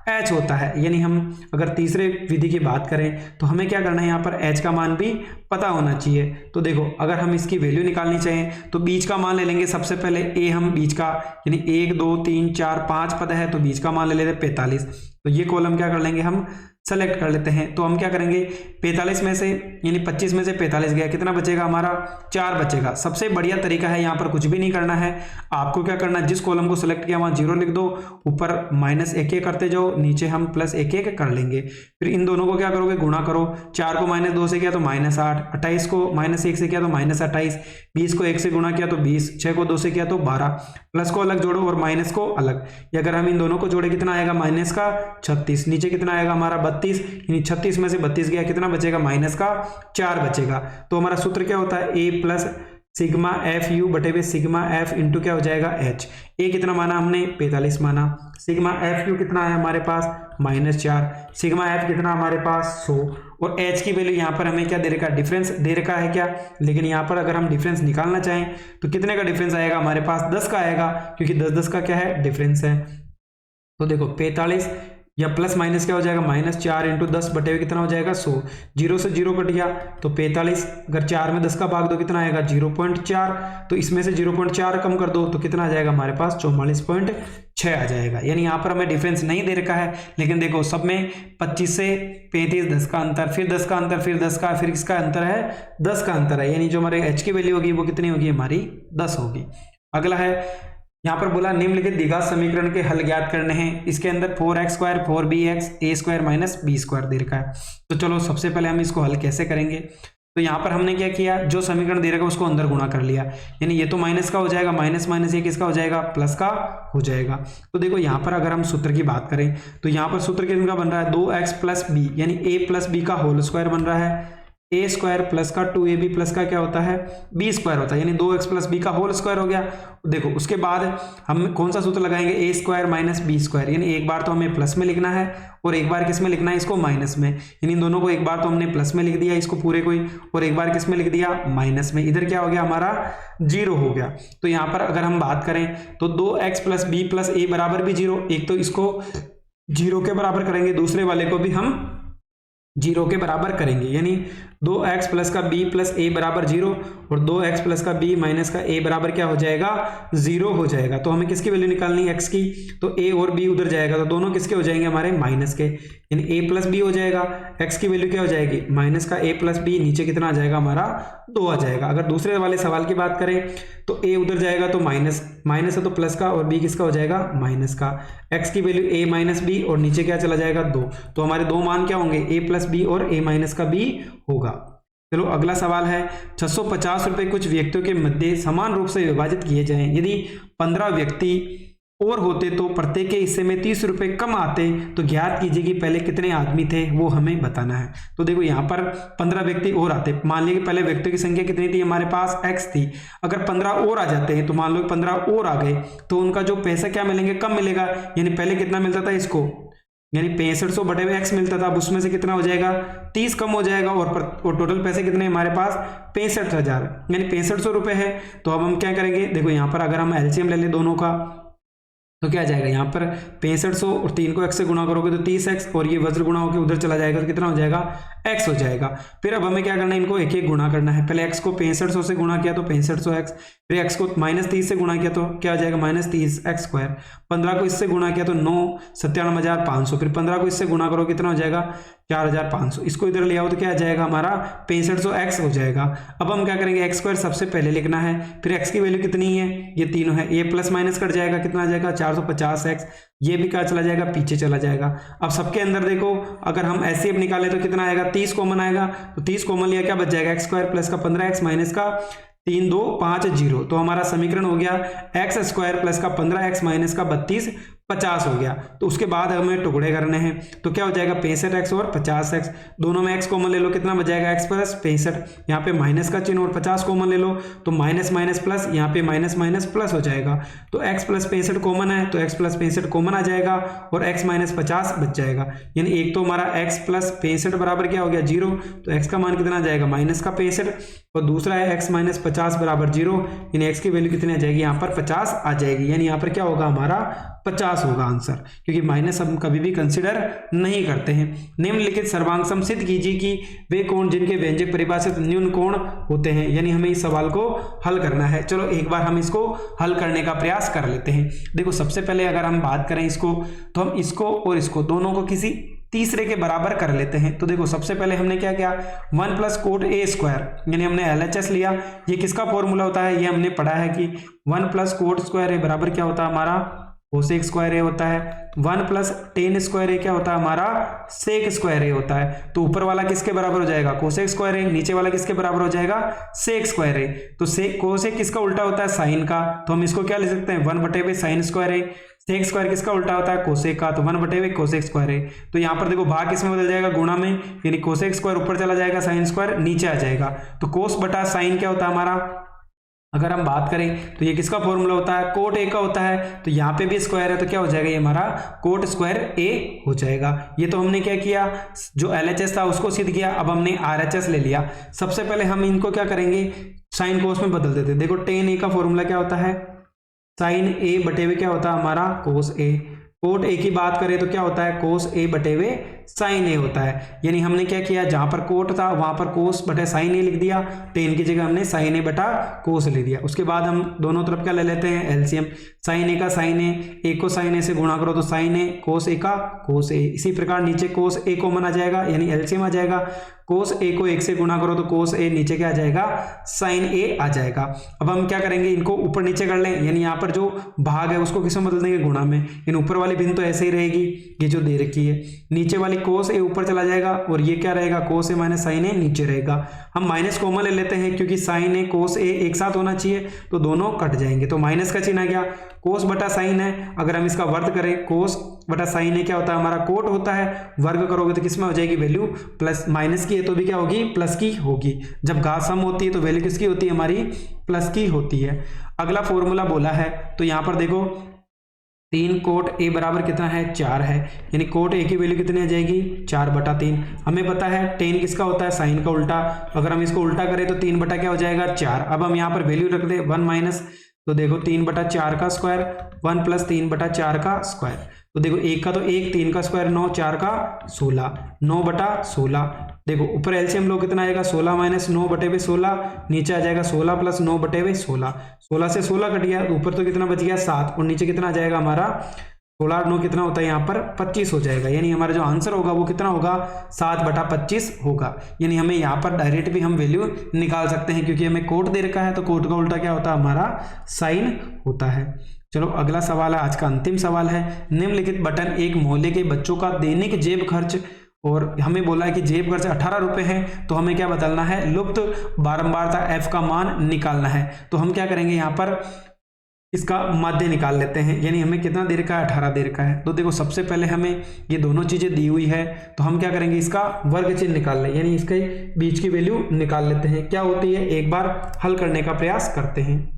h होता है। यानी हम अगर तीसरे विधि की बात करें तो हमें क्या करना है, यहाँ पर h का मान भी पता होना चाहिए। तो देखो अगर हम इसकी वैल्यू निकालनी चाहें तो बीच का मान ले लेंगे। सबसे पहले a हम बीच का, यानी 1 2 3 4 5 पद है, तो बीच का मान ले लेते 45। तो ये कॉलम क्या कर लेंगे हम सेलेक्ट कर लेते हैं। तो हम क्या करेंगे 45 में से, यानी 25 में से 45 गया, कितना बचेगा हमारा 4 बचेगा। सबसे बढ़िया तरीका है, यहाँ पर कुछ भी नहीं करना है आपको। क्या करना है, जिस कॉलम को सेलेक्ट किया वहां 0 लिख दो, ऊपर -1 करते जाओ, नीचे हम +1 कर लेंगे। फिर इन दोनों को क्या करोगे, गुणा करो। 4 को -2 से किया तो -8, 28 को -1 से किया तो -28, 20 को 1 से गुणा किया तो 20, 6 को 2 से किया तो 12, प्लस को अलग जोड़ो और माइनस को अलग। ये अगर हम इन दोनों को जोड़े कितना आएगा माइनस का 36, नीचे कितना आएगा हमारा 32, यानी 36 में से 32 गया, कितना बचेगा माइनस का 4 बचेगा। तो हमारा सूत्र क्या होता है, a plus sigma F you बटे हुए सिग्मा एफ इंटू क्या हो जाएगा h। a कितना माना हमने 45 माना, सिग्मा एफ यू कितना है हमारे पास -4, सिग्मा एफ कितना हमारे पास 100, और h की वैल्यू यहाँ पर हमें क्या दे रखा है, डिफरेंस दे रखा है क्या। लेकिन यहाँ पर अगर हम डिफरेंस निकालना चाहें तो कितने का डिफरेंस आएगा हमारे पास 10 का आएगा, क्योंकि 10 का क्या है डिफरेंस है। तो देखो 45 या प्लस माइनस क्या हो जाएगा -4 इंटू 10 बटे हुए कितना हो जाएगा 100, 0 से 0 कट गया तो 45, अगर 4 में 10 का भाग दो कितना आएगा 0.4, तो इसमें से 0.4 कम कर दो तो कितना आ जाएगा हमारे पास 44.6 आ जाएगा। यानी यहाँ पर हमें डिफरेंस नहीं दे रखा है, लेकिन देखो सब में 25 से 35 10 का अंतर, फिर 10 का अंतर, फिर 10 का, फिर इसका अंतर है 10 का अंतर है, यानी जो हमारे h की वैल्यू होगी वो कितनी होगी हमारी 10 होगी। अगला है यहाँ पर बोला निम्नलिखित द्विघात समीकरण के हल ज्ञात करने हैं। इसके अंदर 4x square 4bx a square minus b square दे रखा है। तो चलो सबसे पहले हम इसको हल कैसे करेंगे। तो यहाँ पर हमने क्या किया, जो समीकरण दे रखा है उसको अंदर गुणा कर लिया, यानी ये तो माइनस का हो जाएगा, माइनस ये किसका हो जाएगा प्लस का हो जाएगा। तो देखो यहाँ पर अगर हम सूत्र की बात करें तो यहाँ पर सूत्र कितना बन रहा है 2x प्लस b, यानी a प्लस b का होल स्क्वायर बन रहा है। a स्क्वायर प्लस का 2ab प्लस का क्या होता है b स्क्वायर होता है, यानी 2x प्लस b का होल स्क्वायर हो गया। देखो उसके बाद हम कौन सा सूत्र लगाएंगे, a square minus b square, यानी एक बार तो हमें प्लस में लिखना है और एक बार किस में लिखना है इसको माइनस में, यानी इन दोनों को एक बार तो हमने प्लस में लिख दिया इसको पूरे को ही, और एक बार किस में लिख दिया माइनस में। इधर क्या हो गया हमारा 0 हो गया। तो यहाँ पर अगर हम बात करें तो 2x plus b plus a बराबर भी 0, एक तो इसको 0 के बराबर करेंगे, दूसरे वाले को भी हम 0 के बराबर करेंगे, यानी 2x प्लस का b प्लस a बराबर 0 और 2x प्लस का b माइनस का a बराबर क्या हो जाएगा 0 हो जाएगा। तो हमें किसकी वैल्यू निकालनी है x की, तो a और b उधर जाएगा तो दोनों किसके हो जाएंगे हमारे माइनस के, यानी a प्लस b हो जाएगा। x की वैल्यू क्या हो जाएगी माइनस का a प्लस b, नीचे कितना आ जाएगा हमारा 2 आ जाएगा। अगर दूसरे वाले सवाल की बात करें तो a उधर जाएगा तो माइनस है तो प्लस का, और b किसका हो जाएगा माइनस का। x की वैल्यू a माइनस b और नीचे क्या चला जाएगा 2, तो हमारे दो मान क्या होंगे a प्लस b और a माइनस का b होगा। चलो अगला सवाल है 650 रुपए कुछ व्यक्तियों के मध्य समान रूप से विभाजित किए जाएं। यदि 15 व्यक्ति और होते तो प्रत्येक के हिस्से में 30 रुपए कम आते, तो ज्ञात कीजिए कि पहले कितने आदमी थे, वो हमें बताना है। तो देखो यहाँ पर 15 व्यक्ति और आते, मान लीजिए पहले व्यक्तियों की संख्या कितनी थी हमारे पास x थी, अगर 15 और आ जाते हैं तो मान लो 15 और आ गए तो उनका जो पैसा क्या मिलेंगे कम मिलेगा, यानी पहले कितना मिलता था इसको, यानी 6500 बटे हुए x मिलता था, अब उसमें से कितना हो जाएगा 30 कम हो जाएगा, और टोटल पैसे कितने हमारे पास 65,000, यानी 6500 रुपए है। तो अब हम क्या करेंगे, देखो यहाँ पर अगर हम एलसीएम ले ले दोनों का तो क्या आ जाएगा यहाँ पर 6500 और 3 को x से गुणा करोगे तो 30x और ये वज्र गुणा होकर उधर चला जाएगा तो कितना हो जाएगा x हो जाएगा। फिर अब हमें क्या करना है, इनको एक एक गुणा करना है। पहले x को 6500 से गुणा किया तो 6500x, फिर x को -30 से गुणा किया तो क्या आ जाएगा -30x²। 15 को इससे गुणा किया तो 9,97,500, फिर 15 को इससे गुणा करो कितना हो जाएगा 4,500। इसको इधर ले आओ तो क्या आ जाएगा हमारा 6500x हो जाएगा। अब हम क्या करेंगे x² सबसे पहले लिखना है, फिर x की वैल्यू कितनी है, ये 3 है, ये प्लस माइनस कट जाएगा कितना आ जाएगा 450x, ये भी क्या चला जाएगा पीछे चला जाएगा। अब सबके अंदर देखो अगर हम ऐसे निकाले तो कितना आएगा 30 कॉमन आएगा, तो 30 कॉमन लिया क्या बच जाएगा x² प्लस का 15x माइनस का 3 2 5 0, तो हमारा समीकरण हो गया x² प्लस का 15x माइनस का 32 50 हो गया। तो उसके बाद हमें टुकड़े करने हैं तो क्या हो जाएगा 65x और 50x, दोनों में x कॉमन ले लो कितना बच जाएगा x प्लस 65, यहाँ पे माइनस का चिन्ह और 50 कॉमन ले लो तो माइनस माइनस प्लस, यहाँ पे माइनस माइनस प्लस हो जाएगा। तो x प्लस 65 कॉमन है तो x प्लस 65 कॉमन आ जाएगा और x माइनस 50 बच जाएगा। यानी एक तो हमारा x प्लस 65 बराबर क्या हो गया 0, तो x का मान कितना आ जाएगा माइनस का 65, और दूसरा है x माइनस 50 बराबर 0, यानी x की वैल्यू कितनी आ जाएगी यहाँ पर 50 आ जाएगी। यानी यहाँ पर क्या होगा हमारा 50 होगा आंसर, क्योंकि माइनस हम कभी भी कंसिडर नहीं करते हैं। निम्नलिखित सर्वांग सम सिद्ध कीजिए कि वे कोण जिनके व्यंजक परिभाषित न्यून कोण होते हैं, यानी हमें इस सवाल को हल करना है। चलो एक बार हम इसको हल करने का प्रयास कर लेते हैं। देखो सबसे पहले अगर हम बात करें इसको, तो हम इसको और इसको दोनों को किसी तीसरे के बराबर कर लेते हैं। तो देखो सबसे पहले हमने क्या किया 1 प्लस कोट a², यानी हमने LHS लिया। ये किसका फॉर्मूला होता है, ये हमने पढ़ा है कि 1 प्लस कोट स्क्वायर a बराबर क्या होता है हमारा कोसेक स्क्वायर a होता है। 1 प्लस टेन स्क्वायर a क्या होता है हमारा सेक स्क्वायर a होता है। तो ऊपर वाला किसके बराबर हो जाएगा कोसेक स्क्वायर a, नीचे वाला किसके बराबर हो जाएगा सेक स्क्वायर a। तो सेक कोसेक किसका उल्टा होता है साइन का, तो हम इसको क्या लिख सकते हैं 1/, sine square a। Sec square किसका उल्टा होता है कोसेक का, तो 1/, कोसेक स्क्वायर है। तो यहाँ पर देखो भाग किसमें बदल जाएगा गुणा में, यानी कोसेक स्क्वायर ऊपर चला जाएगा साइन स्क्वायर नीचे आ जाएगा। तो कोस बटा साइन क्या होता है हमारा, अगर हम बात करें तो ये किसका फॉर्मूला होता है कोट a का होता है। तो यहाँ पे भी स्क्वायर है तो क्या हो जाएगा ये हमारा कोट स्क्वायर a हो जाएगा। ये तो हमने क्या किया जो LHS था उसको सिद्ध किया, अब हमने RHS ले लिया। सबसे पहले हम इनको क्या करेंगे साइन कोस में बदल देते। देखो टेन a का फॉर्मूला क्या होता है साइन a/, क्या होता है हमारा कोस a। कोट a की बात करें तो क्या होता है कोस a/, साइन a होता है। यानी हमने क्या किया जहां पर कोट था वहां पर कोस बटे साइन a लिख दिया, टेन की जगह हमने साइन a बटा कोस लिख दिया। उसके बाद हम दोनों तरफ क्या ले लेते हैं एलसीएम, साइन a का साइन a, को साइन a से गुणा करो तो साइन a, कोस a का कोस a। इसी प्रकार नीचे कोस a कॉमन आ जाएगा यानी एलसीएम आ जाएगा, कोस a को 1 से गुणा करो तो कोस a, नीचे क्या आ जाएगा साइन a आ जाएगा। अब हम क्या करेंगे इनको ऊपर नीचे कर लें, यानी यहाँ पर जो भाग है उसको किसमें बदल देंगे गुणा में। इन ऊपर वाली भिन्न तो ऐसे ही रहेगी ये जो दे रखी है, नीचे वाली कोस a ऊपर चला जाएगा और ये क्या रहेगा कोस a माइनस साइन a नीचे रहेगा। हम माइनस कॉमन ले लेते हैं क्योंकि साइन a कोस a एक साथ होना चाहिए तो दोनों कट जाएंगे, तो माइनस का चिन्ह आ गया। कोस बटा साइन है, अगर हम इसका वर्ग करें कोस बटा साइन है क्या होता है हमारा कोट होता है, वर्ग करोगे तो किसमें हो जाएगी वैल्यू प्लस, माइनस की है तो भी क्या होगी प्लस की होगी। जब घात सम होती है तो वैल्यू किसकी होती है हमारी प्लस की होती है। अगला फॉर्मूला बोला है तो यहाँ पर देखो 3 कोट a बराबर कितना है 4 है, यानी कोट a की वैल्यू कितनी आ जाएगी 4/3। हमें पता है टेन किसका होता है साइन का उल्टा, अगर हम इसको उल्टा करें तो 3 बटा क्या हो जाएगा 4। अब हम यहाँ पर वैल्यू रख दे 1 माइनस, तो देखो 3/4 का स्क्वायर 1 प्लस 3/4 का स्क्वायर। तो देखो 1 का तो 1, 3 का स्क्वायर 9, 4 का 16, 9/16। देखो ऊपर एलसीएम लो कितना आएगा 16 माइनस 9/16, नीचे आ जाएगा 16 प्लस 9/16। 16 से 16 कट गया, ऊपर तो कितना बच गया 7 और नीचे कितना आ जाएगा हमारा 16 और 9 कितना होता है यहाँ पर 25 हो जाएगा। यानी हमारा जो आंसर होगा वो कितना होगा 7/25 होगा। यानी हमें यहाँ पर डायरेक्ट भी हम वैल्यू निकाल सकते हैं क्योंकि हमें कोट दे रखा है, तो कोट का उल्टा क्या होता है हमारा साइन होता है। चलो अगला सवाल है, आज का अंतिम सवाल है। निम्नलिखित बटन एक मोहल्ले के बच्चों का दैनिक जेब खर्च, और हमें बोला है कि जेब खर्च 18 रुपये है, तो हमें क्या बदलना है लुप्त बारंबारता f का मान निकालना है। तो हम क्या करेंगे यहाँ पर इसका माध्य निकाल लेते हैं, यानी हमें कितना दे रखा है 18 दे रखा है। तो देखो सबसे पहले हमें ये दोनों चीजें दी हुई है तो हम क्या करेंगे इसका वर्ग चिन्ह निकाल लें, यानी इसके बीच की वैल्यू निकाल लेते हैं क्या होती है, एक बार हल करने का प्रयास करते हैं।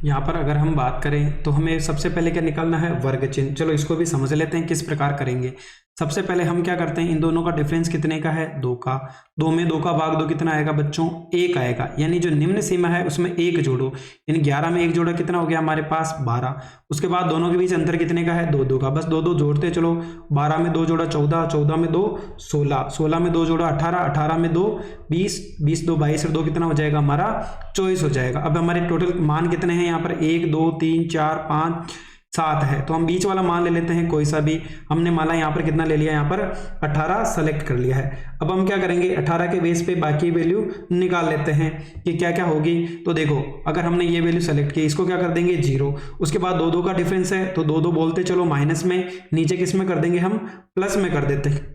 यहाँ पर अगर हम बात करें तो हमें सबसे पहले क्या निकालना है वर्ग चिन्ह। चलो इसको भी समझ लेते हैं किस प्रकार करेंगे। सबसे पहले हम क्या करते हैं, इन दोनों का डिफरेंस कितने का है, 2 का। 2 में 2 का भाग 2 कितना आएगा बच्चों, 1 आएगा। यानी जो निम्न सीमा है उसमें 1 जोड़ो, यानी 11 में 1 जोड़ा कितना हो गया हमारे पास 12। उसके बाद दोनों के बीच अंतर कितने का है, 2 का। बस 2 जोड़ते चलो, 12 में 2 जोड़ा 14, 14 में 2 16, 16 में 2 जोड़ा 18, 18 में 2 20, 20 2 22 और 2 कितना हो जाएगा हमारा 24 हो जाएगा। अब हमारे टोटल मान कितने हैं यहाँ पर, 1 2 3 4 5 7 है, तो हम बीच वाला मान ले लेते हैं कोई सा भी। हमने माना यहाँ पर कितना ले लिया, यहाँ पर 18 सेलेक्ट कर लिया है। अब हम क्या करेंगे, 18 के बेस पे बाकी वैल्यू निकाल लेते हैं कि क्या क्या होगी। तो देखो अगर हमने ये वैल्यू सेलेक्ट की, इसको क्या कर देंगे 0। उसके बाद 2 का डिफरेंस है तो 2 बोलते चलो माइनस में, नीचे किस में कर देंगे हम, प्लस में कर देते हैं।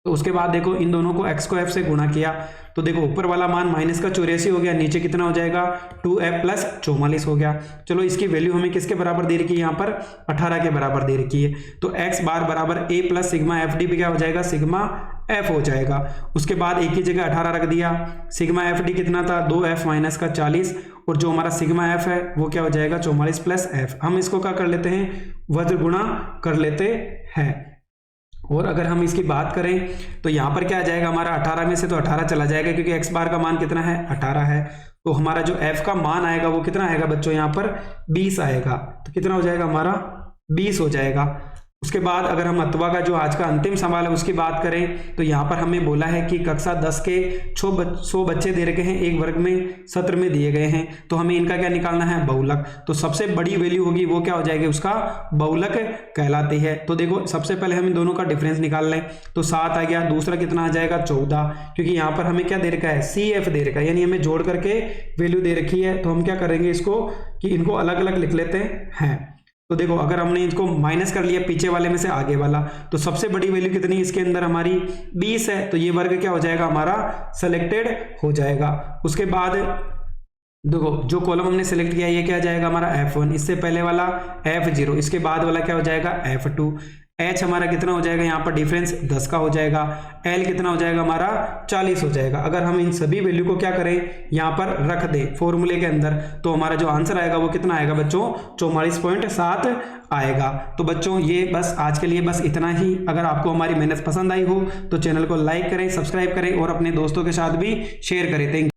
तो उसके बाद देखो इन दोनों को x को f से गुणा किया तो देखो ऊपर वाला मान माइनस का 84 हो गया, नीचे कितना हो जाएगा 2f प्लस 44 हो गया। चलो इसकी वैल्यू हमें किसके बराबर दे रखी है, यहाँ पर 18 के बराबर दे रखी है। तो x बार बराबर a plus sigma F D क्या हो जाएगा, सिग्मा f हो जाएगा। उसके बाद एक ही जगह 18 रख दिया, सिग्मा एफ डी कितना था 2f माइनस का 40, और जो हमारा सिग्मा f है वो क्या हो जाएगा 44 प्लस f। हम इसको क्या कर लेते हैं, वज्र गुणा कर लेते हैं। और अगर हम इसकी बात करें तो यहाँ पर क्या आ जाएगा हमारा, 18 में से तो 18 चला जाएगा क्योंकि x बार का मान कितना है 18 है। तो हमारा जो f का मान आएगा वो कितना आएगा बच्चों, यहाँ पर 20 आएगा। तो कितना हो जाएगा हमारा 20 हो जाएगा। उसके बाद अगर हम अथवा का जो आज का अंतिम सवाल है उसकी बात करें तो यहाँ पर हमें बोला है कि कक्षा 10 के 100 बच्चे दे रखे हैं, एक वर्ग में सत्र में दिए गए हैं, तो हमें इनका क्या निकालना है, बहुलक। तो सबसे बड़ी वैल्यू होगी वो क्या हो जाएगी, उसका बहुलक कहलाती है। तो देखो सबसे पहले हम इन दोनों का डिफरेंस निकाल लें तो 7 आ गया, दूसरा कितना आ जाएगा 14, क्योंकि यहाँ पर हमें क्या दे रखा है, CF दे रखा है, यानी हमें जोड़ करके वैल्यू दे रखी है। तो हम क्या करेंगे इसको कि इनको अलग अलग लिख लेते हैं। तो देखो अगर हमने इसको माइनस कर लिया पीछे वाले में से आगे वाला, तो सबसे बड़ी वैल्यू कितनी इसके अंदर हमारी 20 है, तो ये वर्ग क्या हो जाएगा हमारा सेलेक्टेड हो जाएगा। उसके बाद देखो जो कॉलम हमने सेलेक्ट किया ये क्या जाएगा हमारा F1, इससे पहले वाला F0, इसके बाद वाला क्या हो जाएगा F2। H हमारा कितना हो जाएगा, यहाँ पर डिफरेंस 10 का हो जाएगा। L कितना हो जाएगा हमारा 40 हो जाएगा। अगर हम इन सभी वैल्यू को क्या करें, यहाँ पर रख दें फॉर्मूले के अंदर, तो हमारा जो आंसर आएगा वो कितना आएगा बच्चों, 44.7 आएगा। तो बच्चों ये बस आज के लिए बस इतना ही। अगर आपको हमारी मेहनत पसंद आई हो तो चैनल को लाइक करें, सब्सक्राइब करें और अपने दोस्तों के साथ भी शेयर करें। Thank you.